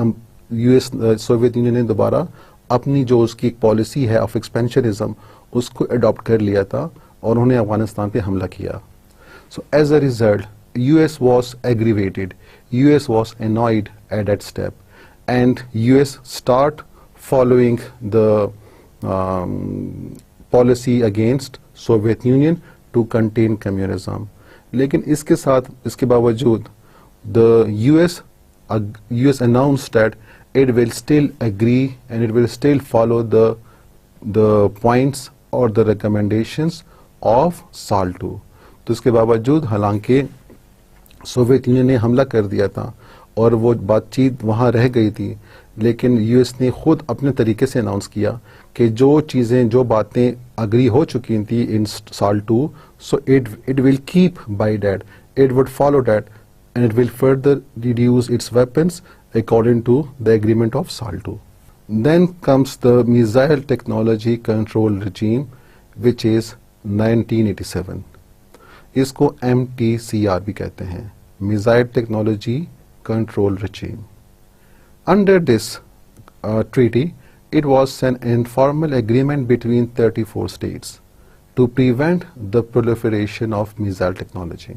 US Soviet Union ने दोबारा अपनी जो उसकी एक policy है of expansionism उसको adopt कर लिया था और उन्होंने अफगानिस्तान पे हमला किया. So as a result, US was aggravated, US was annoyed at that step, and US start following the policy against Soviet Union to contain communism. लेकिन इसके साथ इसके बावजूद the US announced that it will still agree and it will still follow the points or the recommendations of SALT 2. तो इसके बावजूद हालांकि Soviet Union ने हमला कर दिया था और वो बातचीत वहाँ रह गई थी, लेकिन US ने खुद अपने तरीके से अनाउंस किया कि जो चीज़ें जो बातें अग्री हो चुकी थी इन SALT 2, so it will keep by that, it would follow that, and it will further reduce its weapons according to the agreement of SALT 2. Then comes the Missile Technology Control Regime, which is 1987. इसको MTCR भी कहते हैं, Missile Technology Control Regime. Under this treaty, It was an informal agreement between 34 states to prevent the proliferation of missile technology.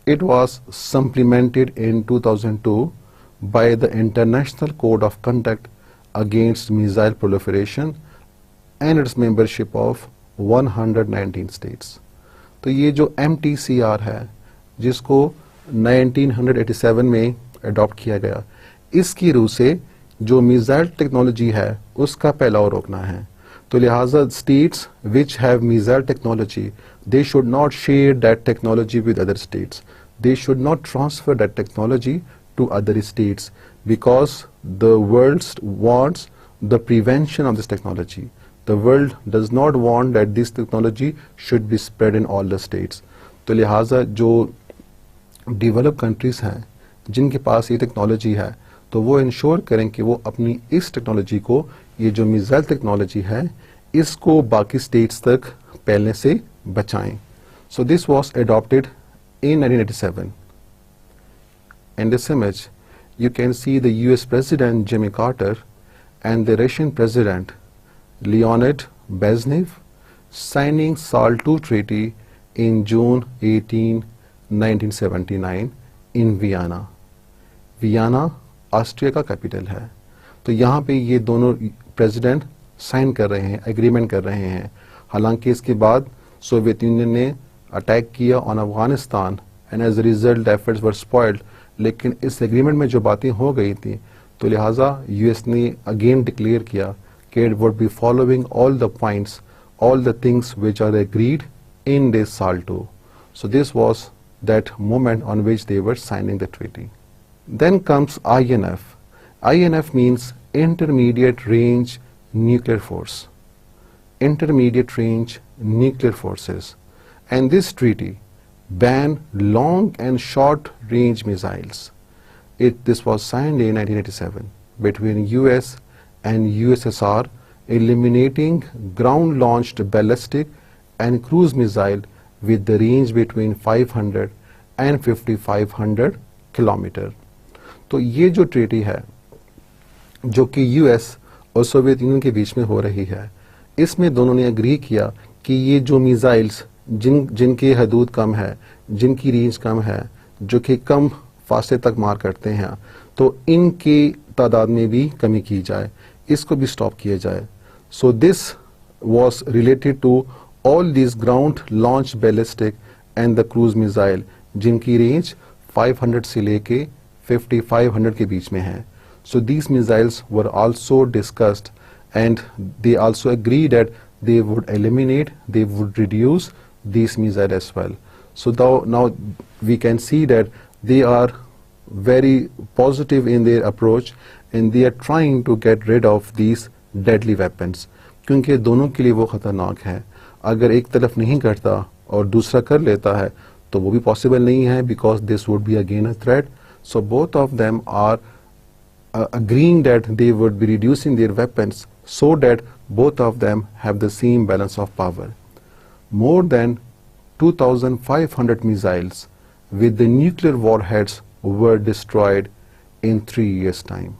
It was supplemented in 2002 by the International Code of Conduct Against Missile Proliferation and its membership of 119 states. तो ये जो MTCR है जिसको 1987 में adopt किया गया, इसकी रूह से जो मिसाइल टेक्नोलॉजी है उसका फैलाव रोकना है. तो लिहाजा states which have missile technology, they should not share that technology with other states. They should not transfer that technology to other states because the world wants the prevention of this technology. The world does not want that this technology should be spread in all the states. तो लिहाजा जो developed countries हैं जिनके पास ये technology है तो वो ensure करें कि वो अपनी इस टेक्नोलॉजी को, ये जो मिसाइल टेक्नोलॉजी है, इसको बाकी स्टेट्स तक फैलने से बचाएं. So this was adopted in 1987. In this image, you can see the US President Jimmy Carter and the Russian President Leonid Brezhnev signing SALT II Treaty in June 18, 1979 in Vienna. Vienna Austria का capital है. तो यहाँ पे ये दोनों president sign कर रहे हैं, एग्रीमेंट कर रहे हैं. हालांकि इसके बाद सोवियत यूनियन ने अटैक किया on Afghanistan and as a result efforts were spoiled. लेकिन इस एग्रीमेंट में जो बातें हो गई थी तो लिहाजा यूएस ने अगेन डिक्लेयर किया कि it would be following all the points, all the things which are agreed in this SALT II. So this was that moment on which they were signing the treaty. Then comes INF. INF means Intermediate Range Nuclear Force. Intermediate Range Nuclear Forces. And this treaty banned long and short range missiles. This was signed in 1987 between US and USSR, eliminating ground launched ballistic and cruise missile with the range between 500 and 5500 kilometre. तो ये जो treaty है जो कि US और Soviet union के बीच में हो रही है, इसमें दोनों ने एग्री किया कि ये जो मिसाइल्स जिनकी हदूद कम है, जिनकी रेंज कम है, जो कि कम फासले तक मार करते हैं, तो इनकी तादाद में भी कमी की जाए, इसको भी स्टॉप किया जाए. So this was related to all these ground launched ballistic and the cruise missile जिनकी रेंज 500 से लेके 5500 के बीच में है. So these missiles were also discussed and they also agreed that they would eliminate, they would reduce these missiles as well. So now we can see that they are very positive in their approach and they are trying to get rid of these deadly weapons. क्योंकि दोनों के लिए वो खतरनाक है. अगर एक तरफ नहीं करता और दूसरा कर लेता है तो वो भी पॉसिबल नहीं है, because this would be again a threat. So both of them are agreeing that they would be reducing their weapons so that both of them have the same balance of power. More than 2,500 missiles with the nuclear warheads were destroyed in 3 years' time.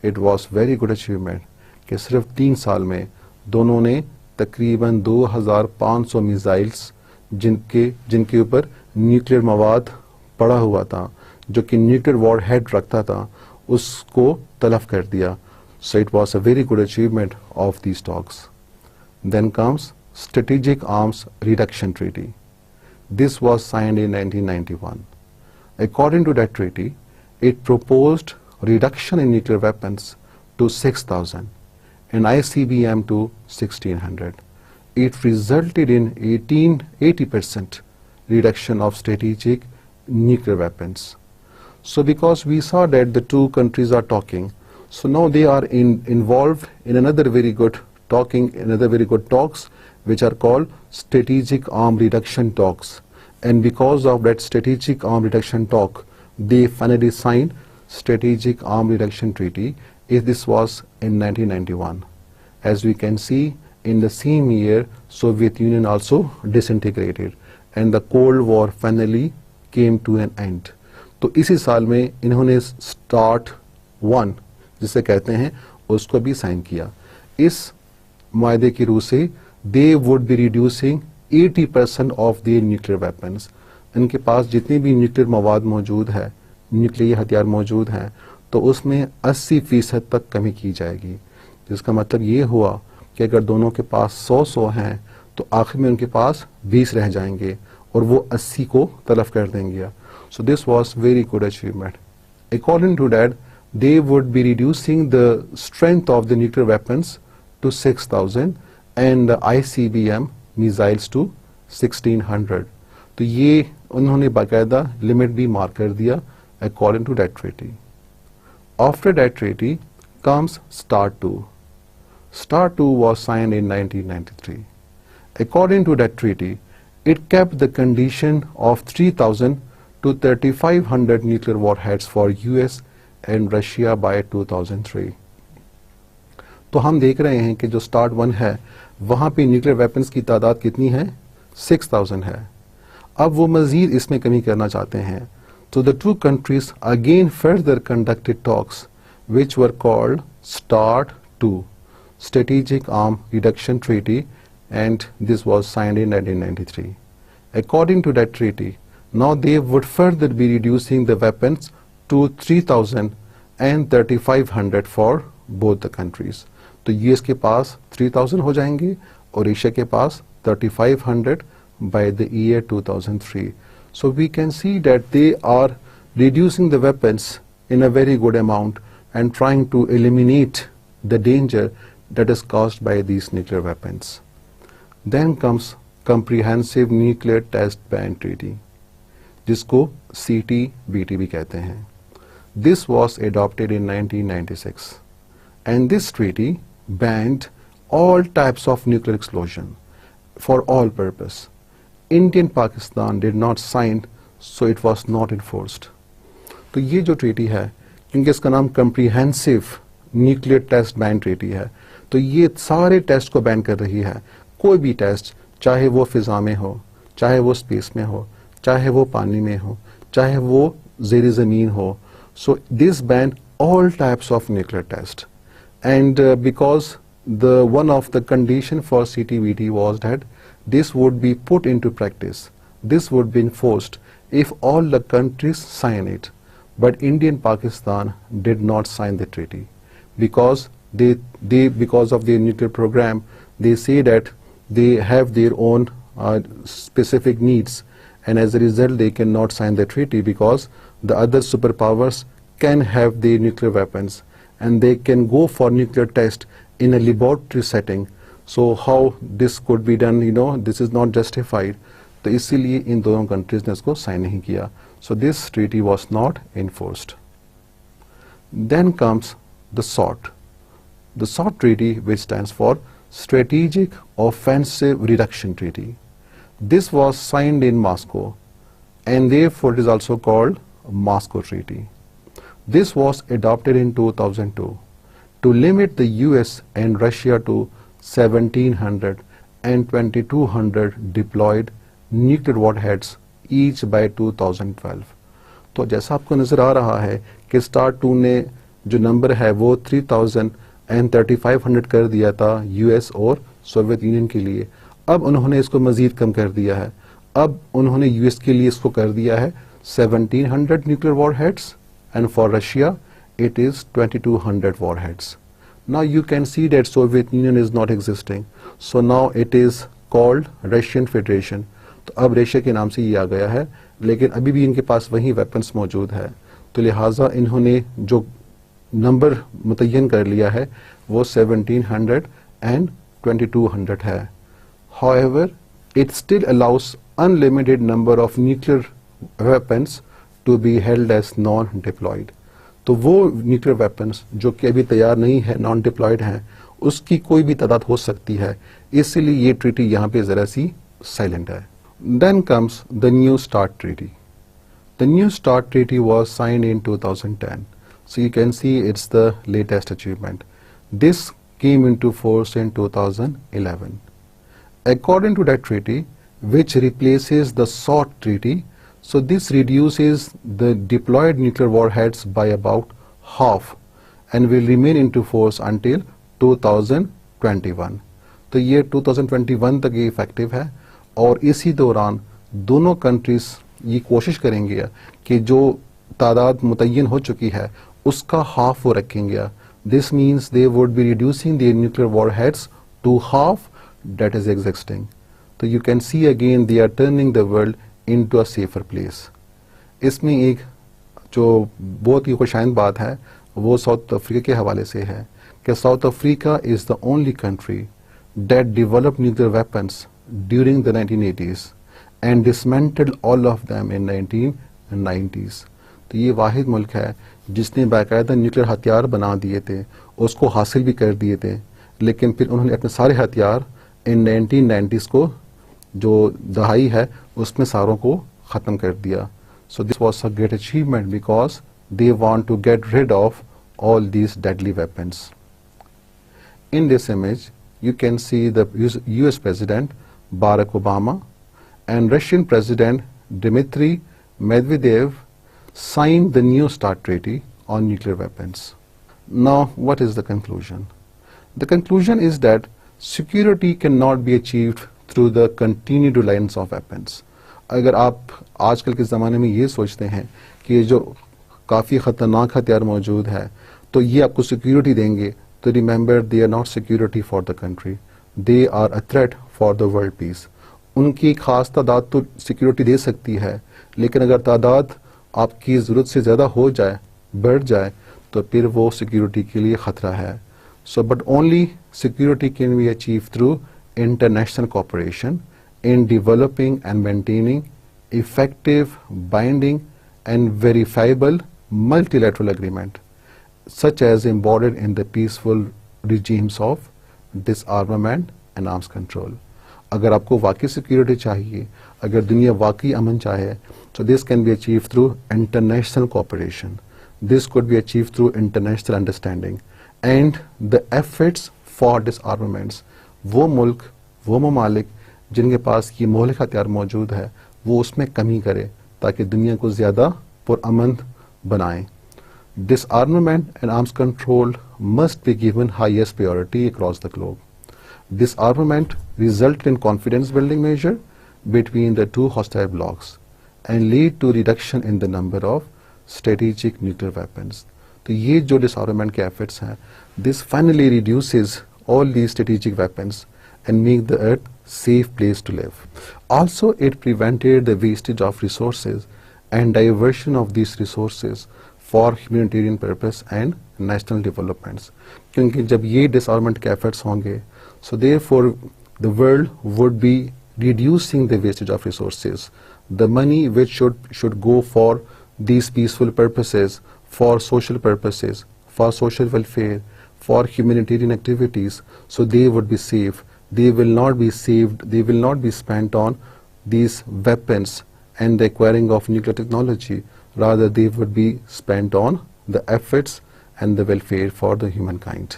It was very good achievement कि सिर्फ 3 साल में दोनों ने तकरीबन 2500 missiles जिनके ऊपर nuclear मवाद पड़ा हुआ था, जो कि न्यूक्लियर वॉरहेड रखता था, उसको तलफ कर दिया. So it was a very good achievement of these talks. Then comes Strategic Arms Reduction Treaty. This was signed in 1991. According to that treaty, it proposed reduction in nuclear weapons to 6,000 and ICBM to 1,600. It resulted in 80% reduction of strategic nuclear weapons. So because we saw that the two countries are talking, so now they are involved in another very good talks which are called Strategic Arm Reduction Talks. And because of that Strategic Arm Reduction Talk, they finally signed Strategic Arm Reduction Treaty. This was in 1991. As we can see, in the same year, Soviet Union also disintegrated and the Cold War finally came to an end. तो इसी साल में इन्होंने START 1 जिसे कहते हैं उसको भी साइन किया। इस मुआहदे की रूह से दे would be reducing 80% of the nuclear weapons. इनके पास जितने भी न्यूक्लियर मवाद मौजूद है, न्यूक्लियर हथियार मौजूद हैं, तो उसमें 80% तक कमी की जाएगी। जिसका मतलब ये हुआ कि अगर दोनों के पास 100 हैं तो आखिर में उनके पास 20 रह जाएंगे और वो 80 को तलफ कर देंगे। So this was very good achievement. According to that they would be reducing the strength of the nuclear weapons to 6,000 and the ICBM missiles to 1,600. तो ये उन्होंने बाकायदा लिमिट भी मार्क कर दिया according to that treaty. After that treaty comes START 2. START 2 was signed in 1993. According to that treaty, it kept the condition of 3,000 to 3,500 nuclear warheads for US and Russia by 2003. तो हम देख रहे हैं कि जो START 1 है वहां पे न्यूक्लियर वेपन्स की तादाद कितनी है, 6,000 है। अब वो मजीद इसमें कमी करना चाहते हैं। तो the two countries again further conducted talks which were called START 2, Strategic Arm Reduction Treaty, and this was signed in 1993. According to that treaty, now they would further be reducing the weapons to 3,000 and 3,500 for both the countries. तो US के पास 3,000 हो जाएंगे और Asia के पास 3,500 by the year 2003. So we can see that they are reducing the weapons in a very good amount and trying to eliminate the danger that is caused by these nuclear weapons. Then comes Comprehensive Nuclear Test Ban Treaty, जिसको CTBT भी कहते हैं। This was adopted in 1996, and this treaty banned all types of nuclear explosion for all purpose. Indian Pakistan did not sign, so it was not enforced. तो ये जो treaty है, क्योंकि इसका नाम Comprehensive Nuclear Test Ban Treaty है, तो ये सारे टेस्ट को बैन कर रही है। कोई भी टेस्ट, चाहे वो फिजा में हो, चाहे वो स्पेस में हो, चाहे वो पानी में हो, चाहे वो ज़ेर ज़मीन हो। So this banned all types of nuclear test, and because one of the condition for CTBT was that this would be put into practice, this would be enforced if all the countries sign it. But India and Pakistan did not sign the treaty because because of their nuclear program, they say that they have their own specific needs, and as a result they cannot sign the treaty because the other superpowers can have their nuclear weapons and they can go for nuclear test in a laboratory setting. So how this could be done, this is not justified. तो इसीलिए इन दोनों countries ने इसको sign नहीं किया. So this treaty was not enforced. Then comes the SOT. The SOT treaty, which stands for Strategic Offensive Reduction Treaty. This was signed in Moscow, and therefore it is also called Moscow Treaty. This was adopted in 2002 to limit the US and Russia to 1,700 and 2,200 deployed nuclear warheads each by 2012. तो जैसा आपको नजर आ रहा है कि START 2 ने जो number है वो 3,000 and 3,500 कर दिया था US और सोवियत यूनियन के लिए. अब उन्होंने इसको मजीद कम कर दिया है. अब उन्होंने US के लिए इसको कर दिया है 1,700 nuclear warheads, and for Russia it is 2,200 warheads. Now you can see that Soviet Union is not existing, so now it is called Russian Federation. तो अब रशिया के नाम से ये आ गया है, लेकिन अभी भी इनके पास वही वेपन्स मौजूद है. तो लिहाजा इन्होंने जो नंबर मुतय्यन कर लिया है वो 1,700 and 2,200 है. However, it still allows unlimited number of nuclear weapons to be held as non-deployed. तो वो न्यूक्लियर वेपन्स जो कि अभी तैयार नहीं है, नॉन डिप्लॉयड हैं, उसकी कोई भी तादाद हो सकती है. इसलिए ये ट्रीटी यहाँ पे जरा सी साइलेंट है. Then comes the New START Treaty. The New START Treaty was signed in 2010. So you can see it's the latest achievement. This came into force in 2011. According to that treaty, which replaces the SOT treaty, so this reduces the deployed nuclear warheads by about half, and will remain into force until 2021. तो ये 2021 तक ये effective है और इसी दौरान दोनों countries ये कोशिश करेंगे कि जो तादाद मुतय्यन हो चुकी है उसका हाफ वो रखेंगे. This means they would be reducing their nuclear warheads to half that is existing. So you can see again they are turning the world into a safer place. इसमें एक जो बहुत ही खुशाइंद बात है वो साउथ अफ्रीका के हवाले से है कि south Africa is the only country that developed nuclear weapons during the 1980s and dismantled all of them in 1990s. तो ये वाहिद मुल्क है जिसने बाकायदा न्यूक्लियर हथियार बना दिए थे, उसको हासिल भी कर दिए थे, लेकिन फिर उन्होंने अपने सारे हथियार इन 1990s को जो दहाई है उसमें सारों को ख़त्म कर दिया. So this was a great achievement because they want to get rid of all these deadly weapons. In this image, you can see the US President Barack Obama and Russian President Dmitry Medvedev signed the New START Treaty on nuclear weapons. Now, what is the conclusion? The conclusion is that security cannot be achieved through the continued reliance of weapons. अगर आप आजकल के ज़माने में ये सोचते हैं कि जो काफ़ी ख़तरनाक हथियार मौजूद है तो ये आपको सिक्योरिटी देंगे, तो remember they are not security for the country, they are a threat for the world peace. उनकी एक ख़ास तादाद तो सिक्योरिटी दे सकती है, लेकिन अगर तादाद आपकी ज़रूरत से ज़्यादा हो जाए, बढ़ जाए, तो फिर वो सिक्योरिटी के लिए ख़तरा है. So but only security can be achieve through international cooperation in developing and maintaining effective, binding and verifiable multilateral agreement such as embodied in the peaceful regimes of disarmament and arms control. अगर आपको वाकई security चाहिए, अगर दुनिया वाकई अमन चाहे, so this can be achieved through international cooperation. This could be achieved through international understanding and the efforts for disarmaments. वो मुल्क, वो ममालिक जिनके पास ये मौलिक हथियार मौजूद है वो उसमें कमी करे ताकि दुनिया को ज़्यादा पुरअमन बनाएं. Disarmament and arms control must be given highest priority across the globe. Disarmament resulted in confidence building measure between the two hostile blocs and lead to reduction in the number of strategic nuclear weapons. तो ये जो disarmament के efforts हैं, this finally reduces all these strategic weapons and make the earth safe place to live. Also, it prevented the wastage of resources and diversion of these resources for humanitarian purpose and national developments. क्योंकि जब ये disarmament के efforts होंगे, so therefore the world would be reducing the wastage of resources. The money which should go for these peaceful purposes, for social purposes, for social welfare, for humanitarian activities, so they would be safe. They will not be saved, they will not be spent on these weapons and the acquiring of nuclear technology. Rather, they would be spent on the efforts and the welfare for the humankind.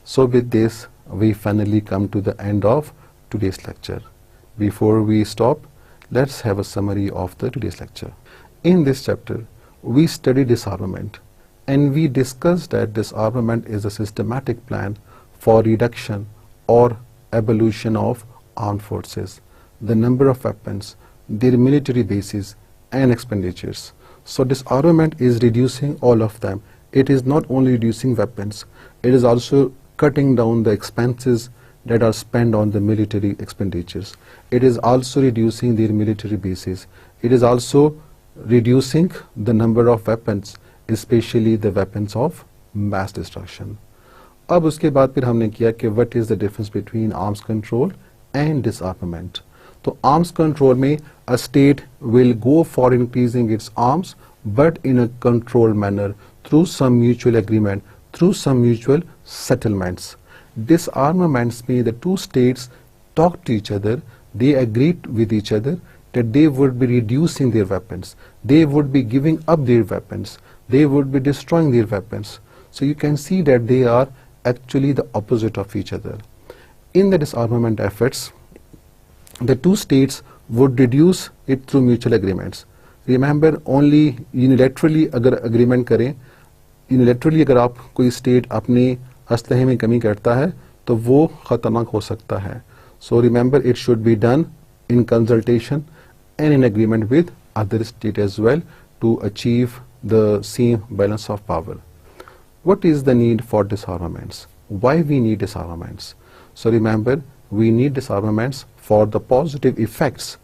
So with this, we finally come to the end of today's lecture. Before we stop, let's have a summary of the today's lecture. In this chapter, we study disarmament. And we discussed that disarmament is a systematic plan for reduction or abolition of armed forces, the number of weapons, their military bases and expenditures. So disarmament is reducing all of them. It is not only reducing weapons, it is also cutting down the expenses that are spent on the military expenditures. It is also reducing their military bases. It is also reducing the number of weapons, especially the weapons of mass destruction. अब उसके बाद फिर हमने किया कि what is the difference between arms control and disarmament. तो arms control में a state will go for increasing its arms but in a controlled manner through some mutual agreement, through some mutual settlements. Disarmaments में the two states talk to each other, they agreed with each other that they would be reducing their weapons, they would be giving up their weapons, they would be destroying their weapons. So you can see that they are actually the opposite of each other. In the disarmament efforts, the two states would reduce it through mutual agreements. Remember, only unilaterally अगर agreement करें unilaterally अगर आप कोई state अपनी असलहे में कमी करता है तो वो ख़तरनाक हो सकता है. So remember it should be done in consultation and in agreement with other states as well to achieve the same balance of power. What is the need for disarmaments? Why we need disarmaments? So remember, we need disarmaments for the positive effects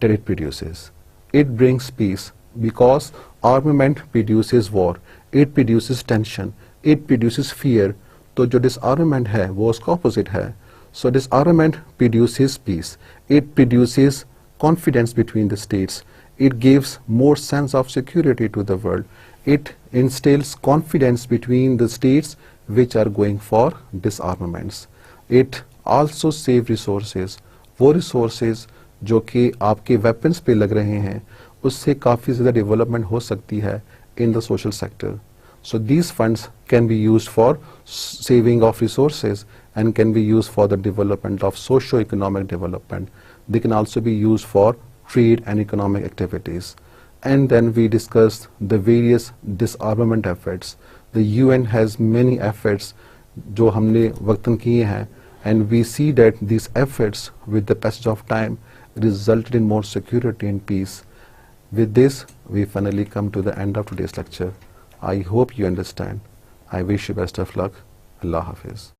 that it produces. It brings peace because armament produces war, it produces tension, it produces fear. तो जो disarmament है वो उसका opposite है. So disarmament produces peace. It produces confidence between the states. It gives more sense of security to the world. It instills confidence between the states which are going for disarmaments. It also saves resources. वो resources जो कि आपके weapons पे लग रहे हैं उससे काफ़ी ज़्यादा development हो सकती है in the social sector. So these funds can be used for saving of resources and can be used for the development of socio-economic development. They can also be used for trade and economic activities. And then we discussed the various disarmament efforts. The UN has many efforts जो हमने वक्तन किए हैं, and we see that these efforts with the passage of time resulted in more security and peace. With this, we finally come to the end of today's lecture. I hope you understand. I wish you best of luck. Allah Hafiz.